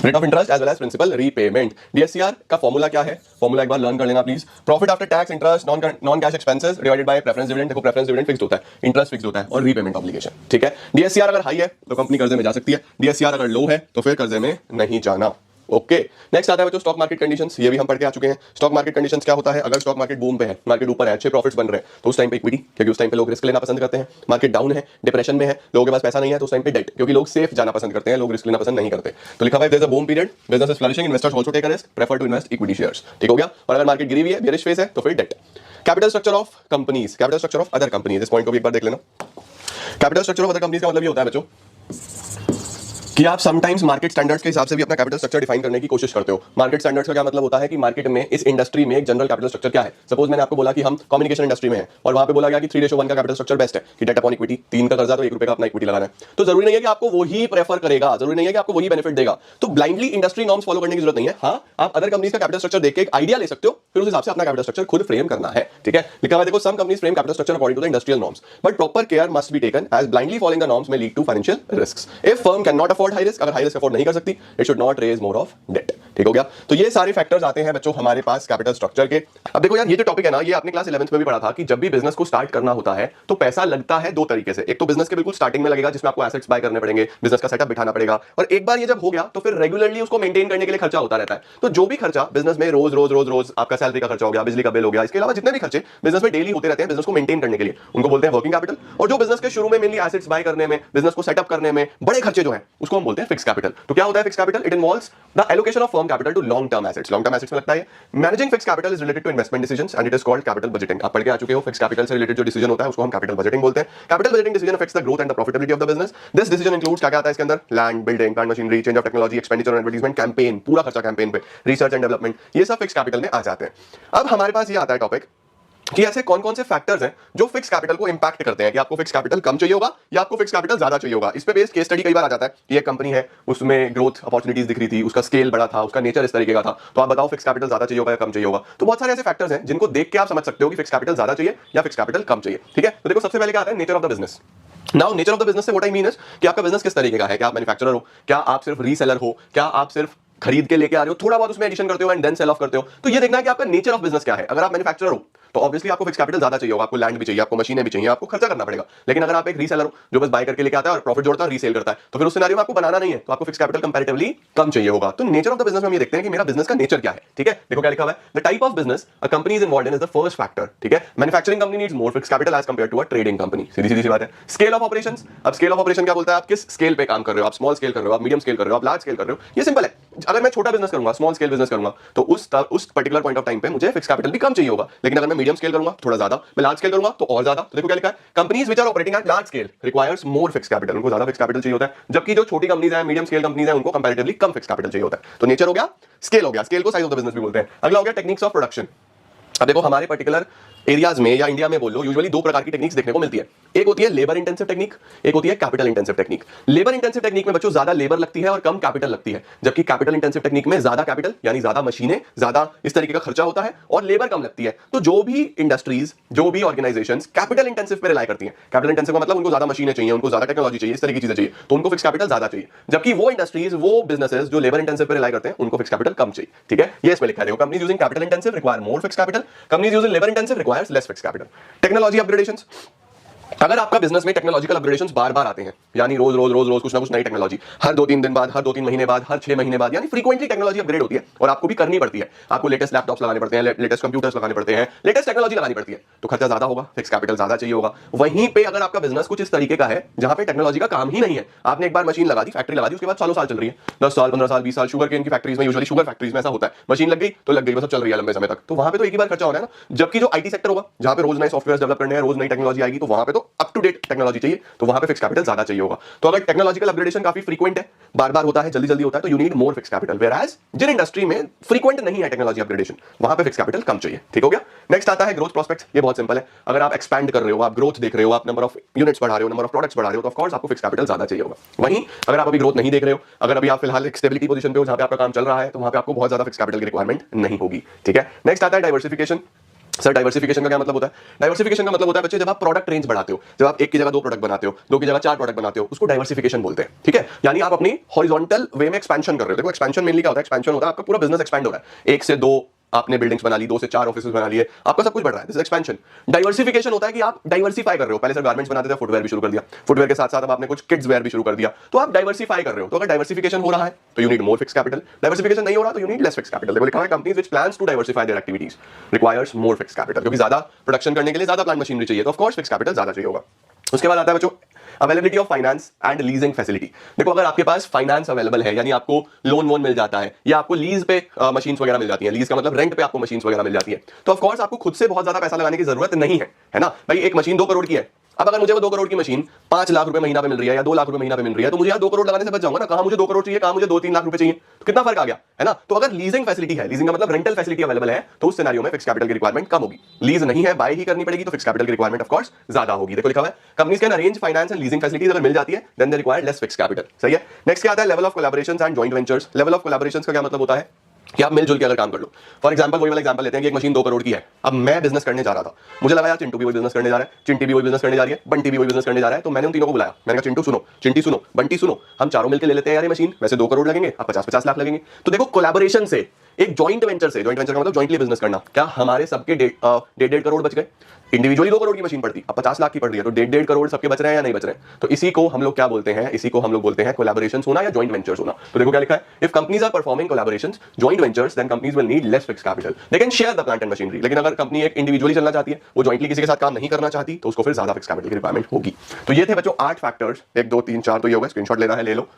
rate of interest as well as principal repayment. DSCR का फॉर्मूला क्या है, फॉर्मूला एक बार लर्न कर लेना please. Profit after tax interest non cash expenses divided by preference dividend. देखो प्रेफरेंस डिविडेंड फिक्स्ड होता है, इंटरेस्ट फिक्स्ड होता है, और रीपेमेंट ऑब्लिगेशन। ठीक है, डीएससीआर अगर हाई है तो कंपनी कर्जे में जा सकती है, डीएससीआर अगर लो है तो फिर कर्जे में नहीं जाना। ओके, नेक्स्ट आता है बच्चों स्टॉक मार्केट कंडीशंस। ये भी हम पढ़ के आ चुके हैं। स्टॉक मार्केट कंडीशंस क्या होता है, अगर स्टॉक मार्केट बूम पे है, मार्केट ऊपर है, अच्छे प्रॉफिट्स बन रहे हैं, तो उस टाइम पे इक्विटी, क्योंकि उस टाइम पे लोग रिस्क लेना पसंद करते हैं। मार्केट डाउन है, डिप्रेशन में है, लोगों के पास पैसा नहीं है, तो उस टाइम पे डेट, क्योंकि लोग सेफ जाना पसंद करते हैं, लोग रिस्क लेना पसंद नहीं करते। तो लिखा हुआ है there is a boom period, business is flourishing, investors also take a risk, prefer to invest equity shares. ठीक हो गया। और अगर मार्केट गिरी हुई है, बेयरिश फेज है, तो फिर debt. Capital structure of companies, capital structure of other companies, इस पॉइंट को भी एक बार देख लेना। Capital structure of other companies का मतलब ये होता है बच्चों कि आप समटाइम्स मार्केट स्टैंडर्ड्स के हिसाब से भी अपना कैपिटल स्ट्रक्चर डिफाइन करने की कोशिश करते हो। मार्केट स्टैंडर्ड्स का क्या मतलब होता है कि मार्केट में, इस इंडस्ट्री में एक जनरल कैपिटल स्ट्रक्चर क्या है। सपोज मैंने आपको बोला कि हम कम्युनिकेशन इंडस्ट्री में हैं और वहां पे बोला गया कि 3:1 का कैपिटल स्ट्रक्चर बेस्ट है, कि डेट अपॉन इक्विटी, 3 का कर्जा तो 1 रुपए का अपना इक्विटी लगाना है। तो जरूरी नहीं है कि आपको वही प्रेफर करेगा, जरूरी नहीं है कि आपको वही बेनिफिट देगा। तो ब्लाइंडली इंडस्ट्री नॉर्म्स फॉलो करने की जरूरत नहीं है। हाँ, आप अदर कंपनीज का कैपिटल स्ट्रक्चर देख के एक आइडिया ले सकते हो, फिर उस हिसाब से अपना कैपिटल स्ट्रक्चर खुद फ्रेम करना है। ठीक है, लिखा हुआ है देखो, some companies frame capital structure according to the industrial norms, but proper care must be taken as blindly following the norms may lead to financial risks. If firm can not afford high risk, अगर high risk afford नहीं कर सकती, it should not raise more of debt. ठीक हो गया। तो ये सारे फैक्टर्स आते हैं बच्चों हमारे पास कैपिटल स्ट्रक्चर के। अब देखो यार, ये जो टॉपिक है ना, ये आपने क्लास 11th में भी पढ़ा था कि जब भी बिजनेस को स्टार्ट करना होता है तो पैसा लगता है दो तरीके से। एक तो बिजनेस के बिल्कुल स्टार्टिंग में लगेगा, जिसमें आपको एसेट्स बाय करने पड़ेंगे, बिजनेस का सेटअप बिठाना पड़ेगा, और एक बार ये जब हो गया तो फिर रेगुलरली उसको मेंटेन करने के लिए खर्चा होता रहता है। तो जो भी खर्चा बिजनेस में रोज रोज रोज रोज आपका सैलरी का खर्चा हो गया, बिजली का बिल हो गया, इसके अलावा जितने भी खर्चे बिजनेस में डेली होते रहते हैं बिजनेस को मेंटेन करने के लिए, उनको बोलते हैं वर्किंग कैपिटल। और जो बिजनेस के शुरू में मेनली एसेट्स बाय करने में, बिजनेस को सेटअप करने में बड़े खर्चे जो है, उसको हम बोलते हैं फिक्स कैपिटल। तो क्या होता है fix capital? It involves the allocation of firm capital to long term assets. Long term assets में लगता है managing fix capital is related to investment decisions and it is called capital budgeting. आप पढ़ के आ चुके हो, फिक्स कैपिटल से रिलेटेड जो डिसीजन होता है उसको हम कैपिटल बजटिंग बोलते हैं। Capital budgeting decision affects the growth and the profitability of the business. This decision includes, क्या क्या आता है इसके अंदर, land, building, plant machinery, change of technology, expenditure on advertisement, campaign, पूरा खर्चा कैंपेन पे, रिसर्च एंड डेवलपमेंट, ये सब फिक्स कैपिटल में आ जाते हैं। अब हमारे पास ये आता है टॉपिक कि ऐसे कौन कौन से फैक्टर्स हैं जो फिक्स कैपिटल को इंपैक्ट करते हैं, कि आपको फिक्स कैपिटल कम चाहिए होगा या आपको फिक्स कैपिटल ज्यादा चाहिए होगा। इस पे बेस्ड केस स्टडी कई बार आ जाता है कि एक कंपनी है, उसमें ग्रोथ अपॉर्चुनिटीज दिख रही थी, उसका स्केल बड़ा था, उसका नेचर इस तरीके का था, तो आप बताओ फिक्स कैपिटल ज्यादा चाहिए होगा या कम चाहिए होगा। तो बहुत सारे ऐसे फैक्टर्स हैं जिनको देख के आप समझ सकते हो कि फिक्स कैपिटल ज्यादा चाहिए या फिक्स कैपिटल कम चाहिए। ठीक है, तो देखो सबसे पहले क्या आता है, nature of the business. Now nature of the business से व्हाट आई मीन इज कि आपका बिजनेस किस तरीके का है, क्या आप मैन्युफैक्चरर हो, क्या आप सिर्फ रीसेलर हो, क्या आप सिर्फ खरीद के लेके आ रहे हो, थोड़ा बहुत उसमें एडिशन करते हो एंड देन सेल ऑफ करते हो। तो ये देखना है कि आपका नेचर ऑफ बिजनेस क्या है। अगर आप मैन्युफैक्चरर हो तो ऑब्वियसली आपको फिक्स कैपिटल ज्यादा चाहिए होगा, आपको लैंड भी चाहिए, आपको मशीनें भी चाहिए, आपको खर्चा करना पड़ेगा। लेकिन अगर आप एक रीसेलर हो जो बस बाय करके लेके आता है और प्रॉफिट जोड़ता है, रीसेल करता है, तो फिर उस सिनेरियो में आपको बनाना नहीं है, तो आपको फिक्स कैपिटल कंपैरेटिवली कम चाहिए होगा। तो नेचर ऑफ द बिजनेस में हम ये देखते हैं कि मेरा बिजनेस का नेचर क्या है। ठीक है, देखो क्या लिखा हुआ है, the type of business a company is involved in is the first factor. ठीक है, manufacturing company needs more fix capital as compare to a trading company. सीधी सीधी सी बात है। स्केल ऑफ ऑपरेशंस, अब स्केल ऑफ ऑपरेशन क्या बोलता है, आप किस स्केल पे काम कर रहे हो, आप स्मॉल स्केल कर रहे हो, आप मीडियम स्केल कर रहे हो, आप लार्ज स्केल कर रहे हो। ये सिंपल है। अगर मैं छोटा बिजनेस करूंगा, स्मॉल स्केल बिजनेस करूंगा, तो उस पर्टिकुलर पॉइंट ऑफ टाइम पे मुझे फिक्स कैपिटल भी कम चाहिए होगा। लेकिन अगर मैं मीडियम स्केल करूंगा थोड़ा ज्यादा, मैं लार्ज स्केल करूंगा तो और ज्यादा। तो देखो क्या लिखा है, companies which are operating at large scale requires more fix capital, उनको ज्यादा फिक्स कैपिटल चाहिए होता है, जबकि जो छोटी कंपनीज हैं, मीडियम स्केल कंपनीज हैं, उनको कंपैरेटिवली कम फिक्स कैपिटल चाहिए होता है। तो नेचर हो गया, स्केल हो गया, स्केल को साइज ऑफ द बिजनेस भी बोलते हैं। अगला हो गया टेक्निक्स ऑफ प्रोडक्शन। अब देखो हमारे पर्टिकुलर एरियाज में या इंडिया में बोल लो, यूजुअली दो प्रकार की टेक्निक्स देखने को मिलती है। एक होती है लेबर इंटेंसिव टेक्निक, एक होती है capital intensive technique. Labour intensive technique में बच्चों ज्यादा लेबर लगती है और कम कैपिटल लगती है, जबकि कैपिटल इंटेंसिव टेक्निक में ज्यादा कैपिटल यानी ज्यादा मशीनें, ज्यादा इस तरीके का खर्चा होता है और लेबर कम लगती है। तो जो भी इंडस्ट्रीज, जो भी ऑर्गेनाइजेशंस कैपिटल इंटेंसिव पे रिलाई करती हैं, कैपिटल इंटेंसिव का मतलब उनको ज्यादा मशीनें चाहिए, उनको ज्यादा टेक्नोलॉजी चाहिए, इस तरह की चीजें चाहिए, तो उनको फिक्स कैपिटल ज्यादा चाहिए। जबकि वो इंडस्ट्रीज, वो बिजनेसेस जो लेबर इंटेंसिव पे रिलाई करते हैं, उनको फिक्स कैपिटल कम चाहिए। ठीक है, ये इसमें लिखा है, companies using capital intensive require more fix capital, companies using labour intensive requires less fix capital. Technology upgradations, अगर आपका बिजनेस में टेक्नोलॉजिकल अपग्रेडेशंस बार बार आते हैं, यानी रोज रोज रोज रोज कुछ ना कुछ नई टेक्नोलॉजी, हर 2-3 दिन बाद, हर 2-3 महीने बाद, हर 6 महीने बाद, यानी फ्रीक्वेंटली टेक्नोलॉजी अपग्रेड होती है और आपको भी करनी पड़ती है, आपको लेटेस्ट लैपटॉप्स लगाने पड़ते हैं, लेटेस्ट कंप्यूटर्स लगाने पड़ते हैं, लेटेस्ट टेक्नोलॉजी लगानी पड़ती है, तो खर्चा ज्यादा होगा, फिक्स कैपिटल ज्यादा चाहिए होगा। वहीं पे अगर आपका बिजनेस कुछ इस तरीके का है जहां पे टेक्नोलॉजी का काम ही नहीं है, आपने एक बार मशीन लगा दी, फैक्ट्री लगा दी, उसके बाद सालों साल चल रही है, 10 साल 15 साल 20 साल, शुगर केन की फैक्ट्रीज में, यूजुअली शुगर फैक्ट्रीज में ऐसा होता है, मशीन लग गई तो लग गई, बस अब चल रही है लंबे समय तक, तो वहां पे तो एक ही बार खर्चा होना है ना। जबकि जो आईटी सेक्टर होगा, जहां पे रोज नए सॉफ्टवेयर डेवलप करने हैं, रोज नई टेक्नोलॉजी आएगी, तो वहां पे तो अप टू डेट टेक्नोलॉजी चाहिए, तो वहां पे फिक्स कैपिटल ज्यादा चाहिए होगा। तो अगर टेक्नोलॉजिकल अपग्रेडेशन काफी फ्रीक्वेंट है, बार बार होता है, जल्दी जल्दी होता है, तो you need more fix capital. Whereas जिन इंडस्ट्री में फ्रीक्वेंट नहीं है टेक्नोलॉजी अपग्रेडेशन, वहां पे फिक्स कैपिटल कम चाहिए। ठीक हो गया। नेक्स्ट आता है ग्रोथ प्रोस्पेक्ट्स। ये बहुत सिंपल है, अगर आप एक्सपैंड कर रहे हो, आप ग्रोथ देख रहे हो, आप नंबर ऑफ यूनिट्स बढ़ा रहे हो, नंबर ऑफ प्रोडक्ट्स बढ़ा रहे हो, तो ऑफ कोर्स आपको फिक्स कैपिटल ज्यादा चाहिए होगा। वहीं अगर आप अभी ग्रोथ नहीं देख रहे हो, अगर अभी आप फिलहाल एक स्टेबिलिटी पोजीशन पे हो जहां पे आपका काम चल रहा है, तो वहां पे आपको बहुत ज्यादा फिक्स कैपिटल की रिक्वायरमेंट नहीं होगी। ठीक है। नेक्स्ट आता है डाइवर्सिफिकेशन। सर डाइवर्सिफिकेशन का क्या मतलब होता है? डाइवर्सिफिकेशन का मतलब होता है बच्चे, जब आप प्रोडक्ट रेंज बढ़ाते हो, जब आप एक की जगह 2 प्रोडक्ट बनाते हो, 2 की जगह 4 प्रोडक्ट बनाते हो, उसको डाइवर्सिफिकेशन बोलते हैं। ठीक है। यानी आप अपनी हॉरिजॉन्टल वे में एक्सपेंशन कर रहे हो। देखो एक्सपेंशन मेनली क्या होता है? एक्सपेंशन होता है आपका पूरा बिजनेस एक्सपैंड हो रहा है, 1 से 2 आपने बिल्डिंग्स बना ली, 2 से 4 ऑफिसेज बना लिए, आपका सब कुछ बढ़ रहा है, दिस इज एक्सपेंशन। डाइवर्सिफिकेशन होता है कि आप डाइवर्सिफाई कर रहे हो, पहले से गारमेंट्स बनाते थे, फुटवेयर भी शुरू कर दिया, फुटवेयर के साथ साथ अब आपने कुछ किड्स वेयर भी शुरू कर दिया, तो आप डाइवर्सिफाई कर रहे हो। तो अगर डाइवर्सिफिकेशन हो रहा है तो you need more fix capital, diversification नहीं हो रहा तो you need less fix capital. देखो लिखा है companies which plans to diversify their activities requires more fix capital, क्योंकि ज्यादा प्रोडक्शन करने के लिए ज्यादा प्लांट मशीनरी चाहिए, तो ऑफ कोर्स फिक्स कैपिटल ज्यादा चाहिए होगा। उसके बाद आता है बच्चों availability of finance and leasing facility. देखो अगर आपके पास फाइनेंस अवेलेबल है, यानी आपको लोन वोन मिल जाता है, या आपको लीज पे मशीन्स वगैरह मिल जाती है, लीज का मतलब रेंट पे आपको मशीन्स वगैरह मिल जाती है, तो ऑफ कोर्स आपको खुद से बहुत ज्यादा पैसा लगाने की जरूरत नहीं है ना भाई। एक मशीन 2 करोड़ की है, अब अगर मुझे वो 2 करोड़ की मशीन 5 लाख रुपए महीना पे मिल रही है या 2 लाख रुपए महीना पे मिल रही है, तो मुझे यार 2 करोड़ लगाने से बच जाऊंगा ना। कहां मुझे 2 करोड़ चाहिए, कहां मुझे 2-3 लाख रुपए चाहिए, तो कितना फर्क आ गया है ना। तो अगर लीजिंग फैसिलिटी है, लीजिंग का मतलब रेंटल फैसिलिटी अवेलेबल है, तो उस सिनेरियो में फिक्स कैपिटल की रिक्वायरमेंट कम होगी। लीज नहीं है, बाय ही करनी पड़ेगी, तो फिक्स कैपिटल की रिक्वायरमेंट ऑफ कोर्स ज्यादा होगी। देखो लिखा हुआ है companies can arrange finance and leasing facilities, अगर मिल जाती है then they require less fix capital. सही है। नेक्स्ट क्या आता है? Level of collaborations and joint ventures. Level of collaborations का क्या मतलब होता है कि आप मिलजुल के अगर काम कर लो। फॉर एग्जांपल वही वाला एग्जांपल लेते हैं कि एक मशीन 2 करोड़ की है, अब मैं बिजनेस करने जा रहा था, मुझे लगा यार चिंटू भी वही बिजनेस करने जा रहा है, चिंटी भी वही बिजनेस करने जा रही है, बंटी भी वही बिजनेस करने जा रहा है, तो मैंने उन तीनों को बुलाया, मैंने कहा चिंटू सुनो, चिंटी सुनो, बंटी सुनो, हम चारों मिलकर ले लेते हैं यार ये मशीन, वैसे 2 करोड़ लगेंगे, अब 50-50 लाख लगेंगे। तो देखो कोलैबोरेशन से, एक जॉइंट वेंचर से, जॉइंट वेंचर का मतलब जॉइंटली बिजनेस करना, क्या हमारे सबके 1.5 करोड़ बच गए? इंडिविजुअली 2 करोड़ की मशीन पड़ती, अब 50 लाख की पड़ रही है, तो 1.5 करोड़ सबके बच रहे हैं या नहीं बच रहे हैं? तो इसी को हम लोग क्या बोलते हैं? इसी को हम लोग बोलते हैं कोलैबोरेशंस होना या जॉइंट वेंचर्स होना। तो देखो क्या लिखा है, if companies are performing collaborations joint ventures then companies will need less fix capital, they can share the plant and machinery. लेकिन अगर कंपनी एक इंडिविजुअली चलना चाहती है, वो जॉइंटली किसी के साथ काम नहीं करना चाहती, तो उसको फिर ज्यादा फिक्स कैपिटल की रिक्वायरमेंट होगी। तो ये थे बच्चों 8 फैक्टर्स, 1 2 3 4 तो ये हो गए, स्क्रीनशॉट लेना है ले लो,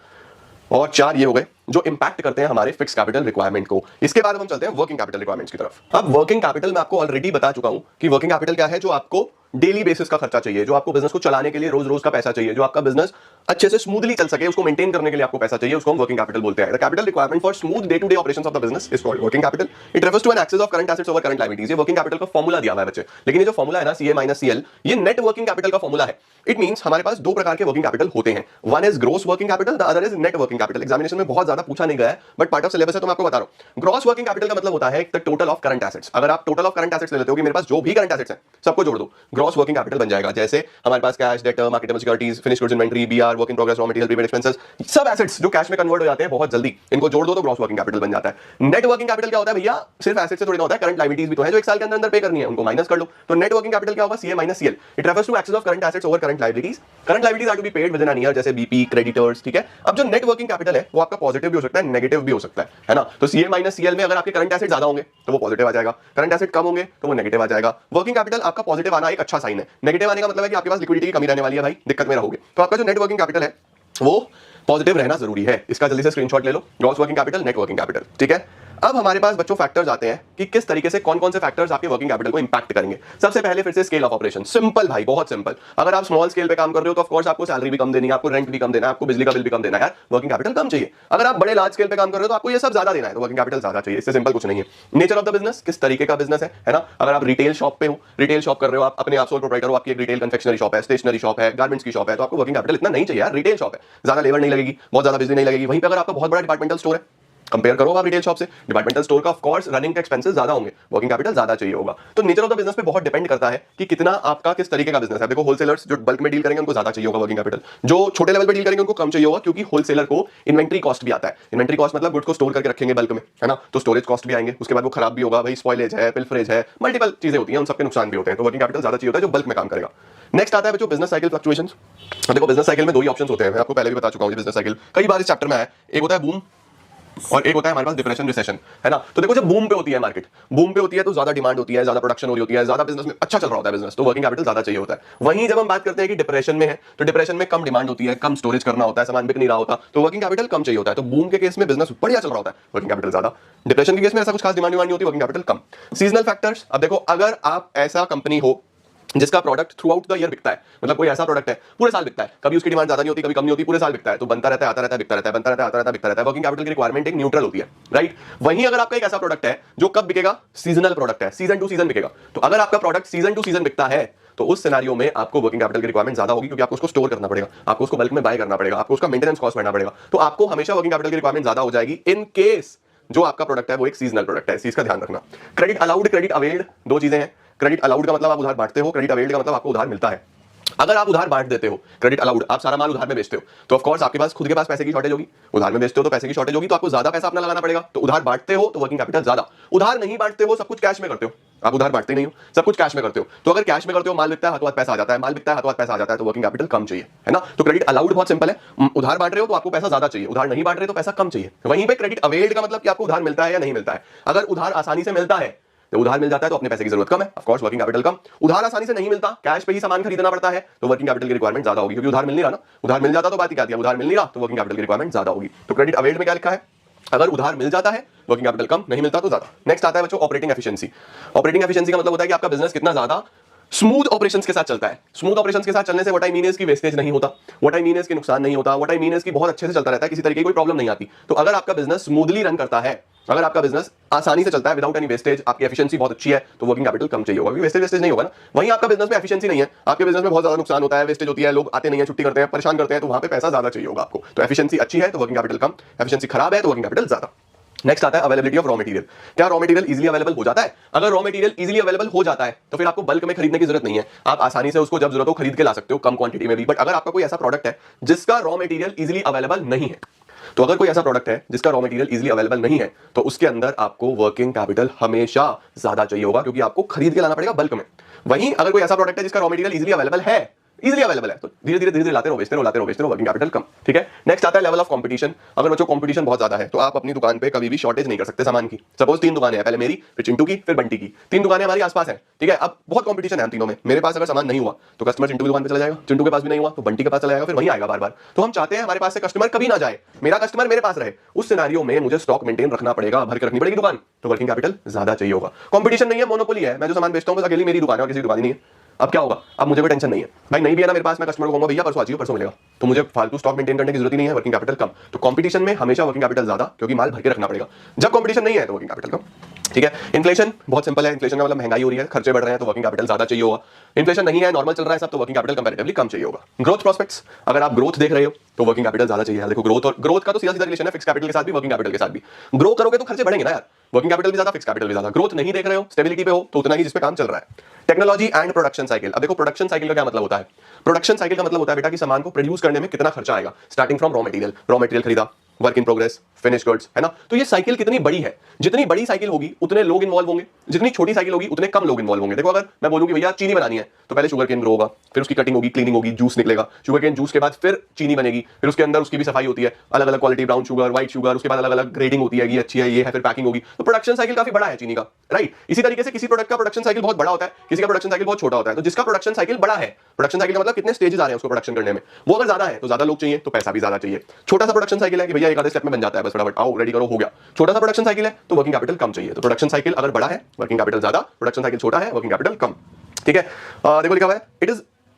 और 4 ये हो गए जो इंपैक्ट करते हैं हमारे फिक्स कैपिटल रिक्वायरमेंट को। इसके बाद हम चलते हैं वर्किंग कैपिटल रिक्वायरमेंट्स की तरफ। अब वर्किंग कैपिटल मैं आपको ऑलरेडी बता चुका हूं कि वर्किंग कैपिटल क्या है, जो आपको डेली बेसिस का खर्चा चाहिए, जो आपको बिजनेस को चलाने के लिए रोज रोज का पैसा चाहिए, जो आपका बिजनेस अच्छे से स्मूथली चल सके, उसको मेंटेन करने के लिए आपको पैसा चाहिए, उसको हम वर्किंग कैपिटल बोलते हैं। The capital requirement for smooth day to day operations of the business is called working capital. It refers to an excess of current assets over current liabilities. ये वर्किंग कैपिटल का formula दिया हुआ है बच्चे, लेकिन ये जो फॉर्मूला है ना CA माइनस CL, ये नेट वर्किंग कैपिटल का फॉर्मूला है। इट मींस हमारे पास 2 प्रकार के वर्किंग कैपिटल होते हैं, one is gross working capital, the other is net working capital. Examination में बहुत ज्यादा पूछा नहीं गया है, बट पार्ट ऑफ सिलेबस है तो मैं आपको बता रहा हूं। ग्रॉस वर्किंग कैपिटल का मतलब होता है the total of current assets. अगर आप टोटल ऑफ करंट एसेट्स ले लेते हो कि मेरे पास जो भी करंट एसेट्स हैं सबको जोड़ दो, ग्रॉस वर्किंग कैपिटल बन जाएगा। जैसे हमारे पास cash, debt, marketable securities, finished goods inventory, BR, work in progress, raw material, prepaid expenses, सब एसेट्स जो कैश में कन्वर्ट हो जाते हैं बहुत जल्दी, इनको जोड़ दो तो ग्रॉस वर्किंग कैपिटल बन जाता है। नेट वर्किंग कैपिटल क्या होता है भैया? सिर्फ एसेट से थोड़ी ना होता है, करंट लायबिलिटीज भी तो है जो 1 साल के अंदर पे करनी है, उनको माइनस कर लो। तो नेट वर्किंग कैपिटल क्या होगा? CA minus CL। It refers to excess of current assets over current liabilities. Current liabilities are to be paid with an year, जैसे BP, क्रेडिटर्स। ठीक है। अब जो नेट वर्किंग कैपिटल है वो आपका पॉजिटिव भी हो सकता है, नेगेटिव भी हो सकता है ना। तो CA माइनस CL में अगर आपके करंट एसेट ज्यादा होंगे तो वो पॉजिटिव आ जाएगा, करंट एसेट कम होंगे तो वो नेगेटिव आ जाएगा। वर्किंग कैपिटल आपका पॉजिटिव आना एक अच्छा साइन है, नेगेटिव आने का मतलब है कि आपके पास लिक्विडिटी की कमी रहने वाली है भाई, दिक्कत में रहोगे। तो आपका जो नेट वर्किंग कैपिटल है वो पॉजिटिव रहना जरूरी है, इसका जल्दी से स्क्रीनशॉट ले लो। Gross working capital, net working capital. ठीक है। अब हमारे पास बच्चों फैक्टर्स आते हैं कि किस तरीके से कौन कौन से फैक्टर्स आपके वर्किंग कैपिटल को इंपैक्ट करेंगे। सबसे पहले फिर से स्केल ऑफ ऑपरेशन। सिंपल भाई, बहुत सिंपल। अगर आप स्मॉल स्केल पे काम कर रहे हो तो ऑफ कोर्स आपको सैलरी भी कम देनी है, आपको रेंट भी कम देना है, आपको बिजली का बिल भी कम देना है, यार वर्किंग कैपिटल कम चाहिए। अगर आप बड़े लार्ज स्केल पे काम कर रहे हो तो आपको ये सब ज्यादा देना है, तो वर्किंग कैपिटल ज्यादा चाहिए। इससे सिंपल कुछ नहीं है। नेचर ऑफ द बिजनेस, किस तरीके का बिजनेस है ना। अगर आप रिटेल शॉप पे हो, रिटेल शॉप कर रहे हो, आप अपने आप सोल प्रोप्राइटर हो, आपकी एक रिटेल कन्फेक्शनरी शॉप है, स्टेशनरी शॉप है, गारमेंट्स की शॉप है, तो आपको वर्किंग कैपिटल इतना नहीं चाहिए यार, रिटेल शॉप है, ज्यादा लेबर नहीं लगेगी, बहुत ज्यादा बिजली नहीं लगेगी। वहीं पे अगर आपका बहुत बड़ा डिपार्टमेंटल स्टोर है, कंपेयर करो आप रिटेल शॉप से, डिपार्टमेंटल स्टोर का ऑफ कोर्स रनिंग के एक्सपेंसेस ज्यादा होंगे, वर्किंग कैपिटल ज्यादा चाहिए होगा। तो नेचर ऑफ द बिजनेस पे बहुत डिपेंड करता है कि कितना आपका किस तरीके का बिजनेस है। देखो होलसेलर्स जो बल्क में डील करेंगे उनको ज्यादा चाहिए होगा वर्किंग कैपिटल, जो छोटे लेवल पे डील करेंगे उनको कम चाहिए होगा, क्योंकि होलसेलर को इन्वेंट्री कॉस्ट भी आता है। इन्वेंट्री कॉस्ट मतलब गुड्स को स्टोर करके रखेंगे बल्क में, है ना, तो स्टोरेज कॉस्ट भी आएंगे, उसके बाद वो खराब भी होगा भाई, स्पॉइलेज है, पिलफरेज है, मल्टीपल चीजें होती हैं, उन सबके नुकसान भी होते हैं। तो वर्किंग कैपिटल ज्यादा चाहिए होता है जो बल्क में काम करेगा। नेक्स्ट आता है बच्चों बिजनेस साइकिल फ्लक्चुएशंस। देखो बिजनेस साइकिल में दो ही ऑप्शंस होते हैं, मैं आपको पहले भी बता चुका हूं बिजनेस साइकिल कई बार इस चैप्टर में है। एक होता है बूम और एक होता है हमारे पास डिप्रेशन रिसेशन, है ना। तो देखो जब बूम पे होती है मार्केट, बूम पे होती है तो ज्यादा डिमांड होती है, ज्यादा प्रोडक्शन हो रही होती है, ज्यादा बिजनेस में अच्छा चल रहा होता है बिजनेस, तो वर्किंग कैपिटल ज्यादा चाहिए होता है। वहीं जब हम बात करते हैं कि डिप्रेशन में है तो डिप्रेशन में कम डिमांड होती है, कम स्टोरेज करना होता है, सामान बिक नहीं रहा होता, तो वर्किंग कैपिटल कम चाहिए होता है। तो बूम के केस में बिजनेस बढ़िया चल रहा होता है, वर्किंग कैपिटल ज्यादा। डिप्रेशन के केस में ऐसा कुछ खास डिमांड नहीं होती, वर्किंग कैपिटल कम। सीजनल फैक्टर्स, अब देखो अगर आप ऐसा कंपनी हो जिसका product through out the year बिकता है, मतलब कोई ऐसा प्रोडक्ट है पूरे साल बिकता है, कभी उसकी डिमांड ज्यादा नहीं होती, कभी कम नहीं होती, पूरे साल बिकता है, तो बनता रहता है, आता रहता है, बिकता रहता है, बनता रहता है, आता रहता है, बिकता रहता है। वर्किंग कैपिटल की रिक्वायरमेंट एक न्यूट्रल होती है, राइट। वहीं अगर आपका एक ऐसा प्रोडक्ट है जो कब बिकेगा, सीजनल प्रोडक्ट है, सीजन टू सीजन बिकेगा, तो अगर आपका प्रोडक्ट सीजन टू सीजन बिकता है तो उस सिनेरियो में आपको वर्किंग कैपिटल की रिक्वायरमेंट ज्यादा होगी, क्योंकि आपको उसको स्टोर करना पड़ेगा, आपको उसको बल्क में बाय करना पड़ेगा, आपको उसका मेंटेनेंस कॉस्ट भरना पड़ेगा, तो आपको हमेशा वर्किंग कैपिटल की रिक्वायरमेंट ज्यादा हो जाएगी इन केस जो आपका प्रोडक्ट है वो एक सीजनल प्रोडक्ट है। इस चीज का ध्यान रखना। क्रेडिट अलाउड, क्रेडिट अवेल्ड, दो चीजें हैं। क्रेडिट अलाउड का मतलब आप उधार बांटते हो, क्रेडिट अवेल्ड का मतलब आपको उधार मिलता है। अगर आप उधार बांट देते हो, क्रेडिट अलाउड, आप सारा माल उधार में बेचते हो, तो ऑफ कोर्स आपके पास खुद के पास पैसे की शॉर्टेज होगी, उधार में बेचते हो तो पैसे की शॉर्टेज होगी, तो आपको ज्यादा पैसा अपना लगाना पड़ेगा। तो उधार बांटते हो तो वर्किंग कैपिटल ज्यादा, उधार नहीं बांटते हो, सब कुछ कैश में करते हो, आप उधार बांटते नहीं हो, सब कुछ कैश में करते हो, तो अगर कैश में करते हो, माल बिकता है हाथों हाथ पैसा आ जाता है, माल बिकता है हाथों हाथ पैसा आ जाता है, तो वर्किंग कैपिटल कम चाहिए, है ना। तो क्रेडिट अलाउड बहुत सिंपल है, उधार बांट रहे हो तो आपको पैसा ज्यादा चाहिए, उधार नहीं बांट रहे तो पैसा कम चाहिए। वहीं पे क्रेडिट अवेल्ड का मतलब कि आपको उधार मिलता है या नहीं मिलता है। अगर उधार आसानी से मिलता है, तो उधार मिल जाता है तो अपने पैसे की जरूरत कम है, ऑफ कोर्स वर्किंग कैपिटल कम। उधार आसानी से नहीं मिलता, कैश पे ही सामान खरीदना पड़ता है, तो वर्किंग कैपिटल की रिक्वायरमेंट ज्यादा होगी, क्योंकि उधार मिल नहीं रहा ना। उधार मिल जाता तो बात ही क्या थी, उधार मिल नहीं रहा तो वर्किंग कैपिटल की रिक्वायरमेंट ज्यादा होगी। तो क्रेडिट अवेल्ड में क्या लिखा है, अगर उधार मिल जाता है वर्किंग कैपिटल कम, नहीं मिलता तो ज्यादा। नेक्स्ट आता है बच्चों ऑपरेटिंग एफिशिएंसी। ऑपरेटिंग एफिशिएंसी का मतलब होता है कि आपका बिजनेस कितना ज्यादा स्मूथ ऑपरेशंस के साथ चलता है। स्मूथ ऑपरेशंस के साथ चलने से व्हाट आई मीन इज की वेस्टेज नहीं होता, व्हाट आई मीन इज की नुकसान नहीं होता, व्हाट आई मीन इज की बहुत अच्छे से चलता रहता है, किसी तरीके की कोई प्रॉब्लम नहीं आती। तो अगर आपका बिजनेस स्मूथली रन करता है, अगर आपका बिजनेस आसानी से चलता है विदाउट एनी वेस्टेज, आपकी एफिशिएंसी बहुत अच्छी है, तो वर्किंग कैपिटल कम चाहिए होगा, क्योंकि वेस्टेज नहीं होगा ना। वहीं आपका बिजनेस में एफिशिएंसी नहीं है, आपके बिजनेस में बहुत ज्यादा नुकसान होता है, वेस्टेज होती है, लोग आते नहीं है, छुट्टी करते हैं, परेशान करते हैं, तो वहां पे पैसा ज्यादा चाहिए होगा आपको। तो एफिशिएंसी अच्छी है तो वर्किंग कैपिटल कम, एफिशिएंसी खराब है तो वर्किंग कैपिटल ज्यादा। नेक्स्ट आता है अवेलेबिलिटी ऑफ रॉ मटेरियल। क्या रॉ मटेरियल इजीली अवेलेबल हो जाता है? अगर रॉ मटेरियल इजीली अवेलेबल हो जाता है तो फिर आपको बल्क में खरीदने की जरूरत नहीं है, आप आसानी से उसको जब जरूरत हो खरीद के ला सकते हो, कम क्वांटिटी में भी। बट अगर आपका कोई ऐसा प्रोडक्ट है जिसका रॉ मटेरियल इजीली अवेलेबल नहीं है, तो अगर कोई ऐसा प्रोडक्ट है जिसका रॉ मटेरियल इजीली अवेलेबल नहीं है, तो उसके अंदर आपको वर्किंग कैपिटल हमेशा ज्यादा चाहिए होगा, क्योंकि आपको खरीद के लाना पड़ेगा बल्क में। वहीं अगर कोई ऐसा प्रोडक्ट है जिसका रॉ मटेरियल इजीली अवेलेबल है, इजीली अवेलेबल है, तो धीरे धीरे लाते रहो, बेचते रहो, वर्किंग कैपिटल कम, ठीक है। नेक्स्ट आता है लेवल ऑफ कंपटीशन। अगर बच्चों कंपटीशन बहुत ज्यादा है तो आप अपनी दुकान पे कभी भी शॉर्टेज नहीं कर सकते सामान की। सपोज 3 दुकानें हैं, पहले मेरी, फिर चिंटू की, फिर बंटी की, 3 दुकानें हमारी आसपास हैं, ठीक है। अब बहुत कंपटीशन है हम तीनों में, मेरे पास अगर सामान नहीं हुआ तो कस्टमर चिंटू की दुकान पे चला जाएगा, चिंटू के पास भी नहीं हुआ तो बंटी के पास चला जाएगा, फिर वहीं आएगा बार बार। तो हम चाहते हैं हमारे पास से कस्टमर कभी ना जाए, मेरा कस्टमर मेरे पास रहे। उस सिनेरियो में मुझे स्टॉक मेंटेन रखना पड़ेगा, भर के रखनी पड़ेगी दुकान, तो वर्किंग कैपिटल ज्यादा चाहिए होगा। कंपटीशन नहीं है, मोनोपोली है, मैं जो सामान बेचता हूं बस अकेली मेरी दुकान है और किसी की दुकान नहीं है। अब क्या होगा, अब मुझे कोई टेंशन नहीं है भाई, नहीं भी है ना मेरे पास, मैं कस्टमर को कहूंगा भैया परसों आ जाइए, परसों मिलेगा, तो मुझे फालतू स्टॉक मेंटेन करने की जरूरत ही नहीं है, वर्किंग कैपिटल कम। तो कंपटीशन में हमेशा वर्किंग कैपिटल ज्यादा, क्योंकि माल भर के रखना पड़ेगा। जब कंपटीशन नहीं है तो वर्किंग कैपिटल कम, ठीक है। इन्फ्लेशन बहुत सिंपल है, इन्फ्लेशन का मतलब महंगाई हो रही है, खर्चे बढ़ रहे हैं, तो वर्किंग कैपिटल ज्यादा चाहिए होगा। इन्फ्लेशन नहीं है, नॉर्मल चल रहा है सब, तो वर्किंग कैपिटल कंपैरेटिवली कम चाहिए होगा। ग्रोथ प्रोस्पेक्ट्स, अगर आप ग्रोथ देख रहे हो तो वर्किंग कैपिटल ज्यादा चाहिए। देखो ग्रोथ और ग्रोथ का तो सीधा रिलेशन है फिक्स कैपिटल के साथ भी, वर्किंग कैपिटल के साथ भी। ग्रो करोगे तो खर्चे बढ़ेंगे ना यार, वर्किंग कैपिटल भी ज्यादा, फिक्स कैपिटल भी ज्यादा। ग्रोथ नहीं देख रहे हो, स्टेबिलिटी पे हो, तो उतना ही जिस पे काम चल रहा है। Technology and production cycle. अब देखो प्रोडक्शन साइकिल का क्या मतलब होता है। प्रोडक्शन साइकिल का मतलब होता है बेटा कि सामान को प्रोड्यूस करने में कितना खर्चा आएगा, स्टार्टिंग फ्रॉम रॉ मटेरियल खरीदा, work in progress, finish goods, है ना। तो ये साइकिल कितनी बड़ी है, जितनी बड़ी साइकिल होगी उतने लोग इन्वॉल्व होंगे, जितनी छोटी साइकिल होगी उतने कम लोग इन्वॉल्व होंगे। देखो अगर मैं बोलूं कि भैया चीनी बनानी है, तो पहले शुगर केन ग्रो होगा, फिर उसकी कटिंग होगी, क्लीनिंग होगी, जूस निकलेगा, शुगर केन जूस के बाद फिर चीनी बनेगी, फिर उसके अंदर उसकी भी सफाई होती है, अलग अलग quality, brown sugar, white sugar, उसके बाद अलग अलग ग्रेडिंग होती है, ये अच्छी है, ये है, फिर पैकिंग होगी। तो प्रोडक्शन साइकिल काफी बड़ा है चीनी का, राइट। इसी तरीके से किसी प्रोडक्ट का प्रोडक्शन साइकिल बहुत बड़ा होता है, किसी का प्रोडक्शन साइकिल बहुत छोटा होता है। तो जिसका प्रोडक्शन साइकिल बड़ा है, प्रोडक्शन साइकिल का मतलब कितने स्टेजेस आ रहे हैं उसको प्रोडक्शन करने में, वो अगर ज्यादा है तो ज्यादा लोग चाहिए, तो पैसा भी ज्यादा चाहिए। छोटा सा प्रोडक्शन साइकिल है कि भैया एक आधे स्टेप में बन जाता है, बस फटाफट आओ रेडी करो हो गया, छोटा सा प्रोडक्शन साइकिल है तो वर्किंग कैपिटल कम चाहिए। तो प्रोडक्शन साइकिल अगर बड़ा है वर्किंग कैपिटल ज्यादा, प्रोडक्शन साइकिल छोटा है वर्किंग कैपिटल कम, ठीक है। देखो लिखा हुआ है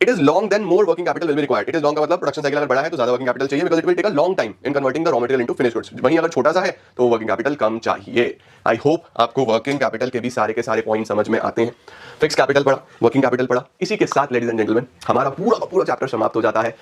it is long then more working capital will be required. It is long का मतलब प्रोडक्शन साइकिल अगर बड़ा है तो ज्यादा वर्किंग कैपिटल चाहिए, because it will take a long time in converting the raw material into finished goods. वहीं अगर छोटा सा है तो वर्किंग कैपिटल कम चाहिए। आई होप आपको वर्किंग कैपिटल के भी सारे के सारे पॉइंट समझ में आते हैं। फिक्स कैपिटल पढ़ा, वर्किंग कैपिटल पढ़ा, इसी के साथ लेडीज एंड जेंटलमैन हमारा पूरा चैप्टर समाप्त हो जाता है।